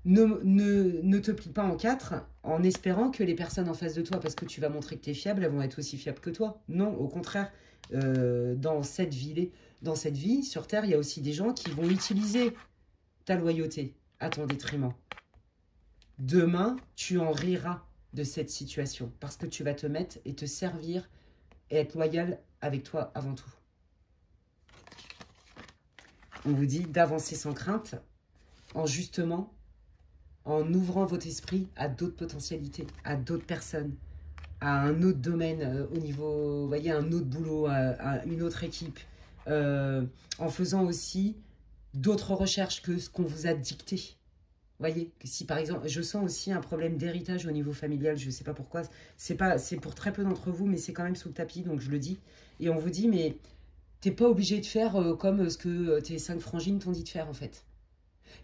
Ne te plie pas en 4 en espérant que les personnes en face de toi, parce que tu vas montrer que tu es fiable, elles vont être aussi fiables que toi. Non, au contraire, dans cette vie, sur Terre, il y a aussi des gens qui vont utiliser ta loyauté à ton détriment. Demain, tu en riras de cette situation parce que tu vas te mettre et te servir et être loyal avec toi avant tout. On vous dit d'avancer sans crainte en justement en ouvrant votre esprit à d'autres potentialités, à d'autres personnes, à un autre domaine au niveau, vous voyez, un autre boulot, à une autre équipe, en faisant aussi d'autres recherches que ce qu'on vous a dicté. Vous voyez, si par exemple, je sens aussi un problème d'héritage au niveau familial, je ne sais pas pourquoi, c'est pour très peu d'entre vous, mais c'est quand même sous le tapis, donc je le dis. Et on vous dit, mais t'es pas obligé de faire comme ce que tes 5 frangines t'ont dit de faire, en fait.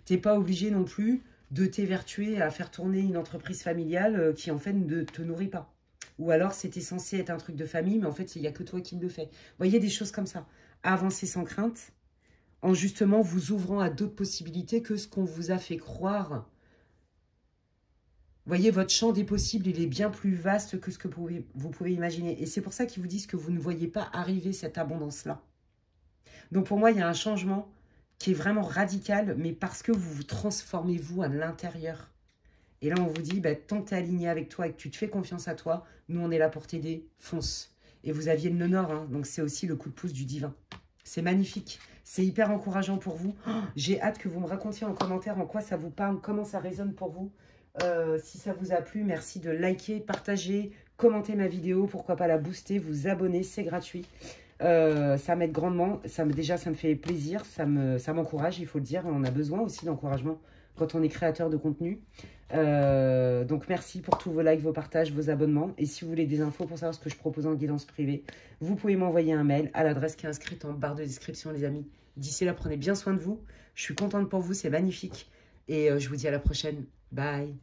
T'es pas obligé non plus de t'évertuer à faire tourner une entreprise familiale qui, en fait, ne te nourrit pas. Ou alors, c'était censé être un truc de famille, mais en fait, il n'y a que toi qui le fais. Vous voyez, des choses comme ça. Avancer sans crainte, en justement vous ouvrant à d'autres possibilités que ce qu'on vous a fait croire. Vous voyez, votre champ des possibles, il est bien plus vaste que ce que vous pouvez imaginer. Et c'est pour ça qu'ils vous disent que vous ne voyez pas arriver cette abondance-là. Donc pour moi, il y a un changement qui est vraiment radical, mais parce que vous vous transformez, vous, à l'intérieur. Et là, on vous dit, bah, tant que tu es aligné avec toi et que tu te fais confiance à toi, nous, on est là pour t'aider, fonce. Et vous aviez le nord, hein, donc c'est aussi le coup de pouce du divin. C'est magnifique. C'est hyper encourageant pour vous. Oh, j'ai hâte que vous me racontiez en commentaire en quoi ça vous parle, comment ça résonne pour vous. Si ça vous a plu, merci de liker, partager, commenter ma vidéo, pourquoi pas la booster, vous abonner, c'est gratuit. Ça m'aide grandement, déjà ça me fait plaisir, ça m'encourage, il faut le dire. On a besoin aussi d'encouragement quand on est créateur de contenu. Donc merci pour tous vos likes, vos partages, vos abonnements. Et si vous voulez des infos pour savoir ce que je propose en guidance privée, vous pouvez m'envoyer un mail à l'adresse qui est inscrite en barre de description, les amis. D'ici là, prenez bien soin de vous. Je suis contente pour vous, c'est magnifique. Et je vous dis à la prochaine. Bye.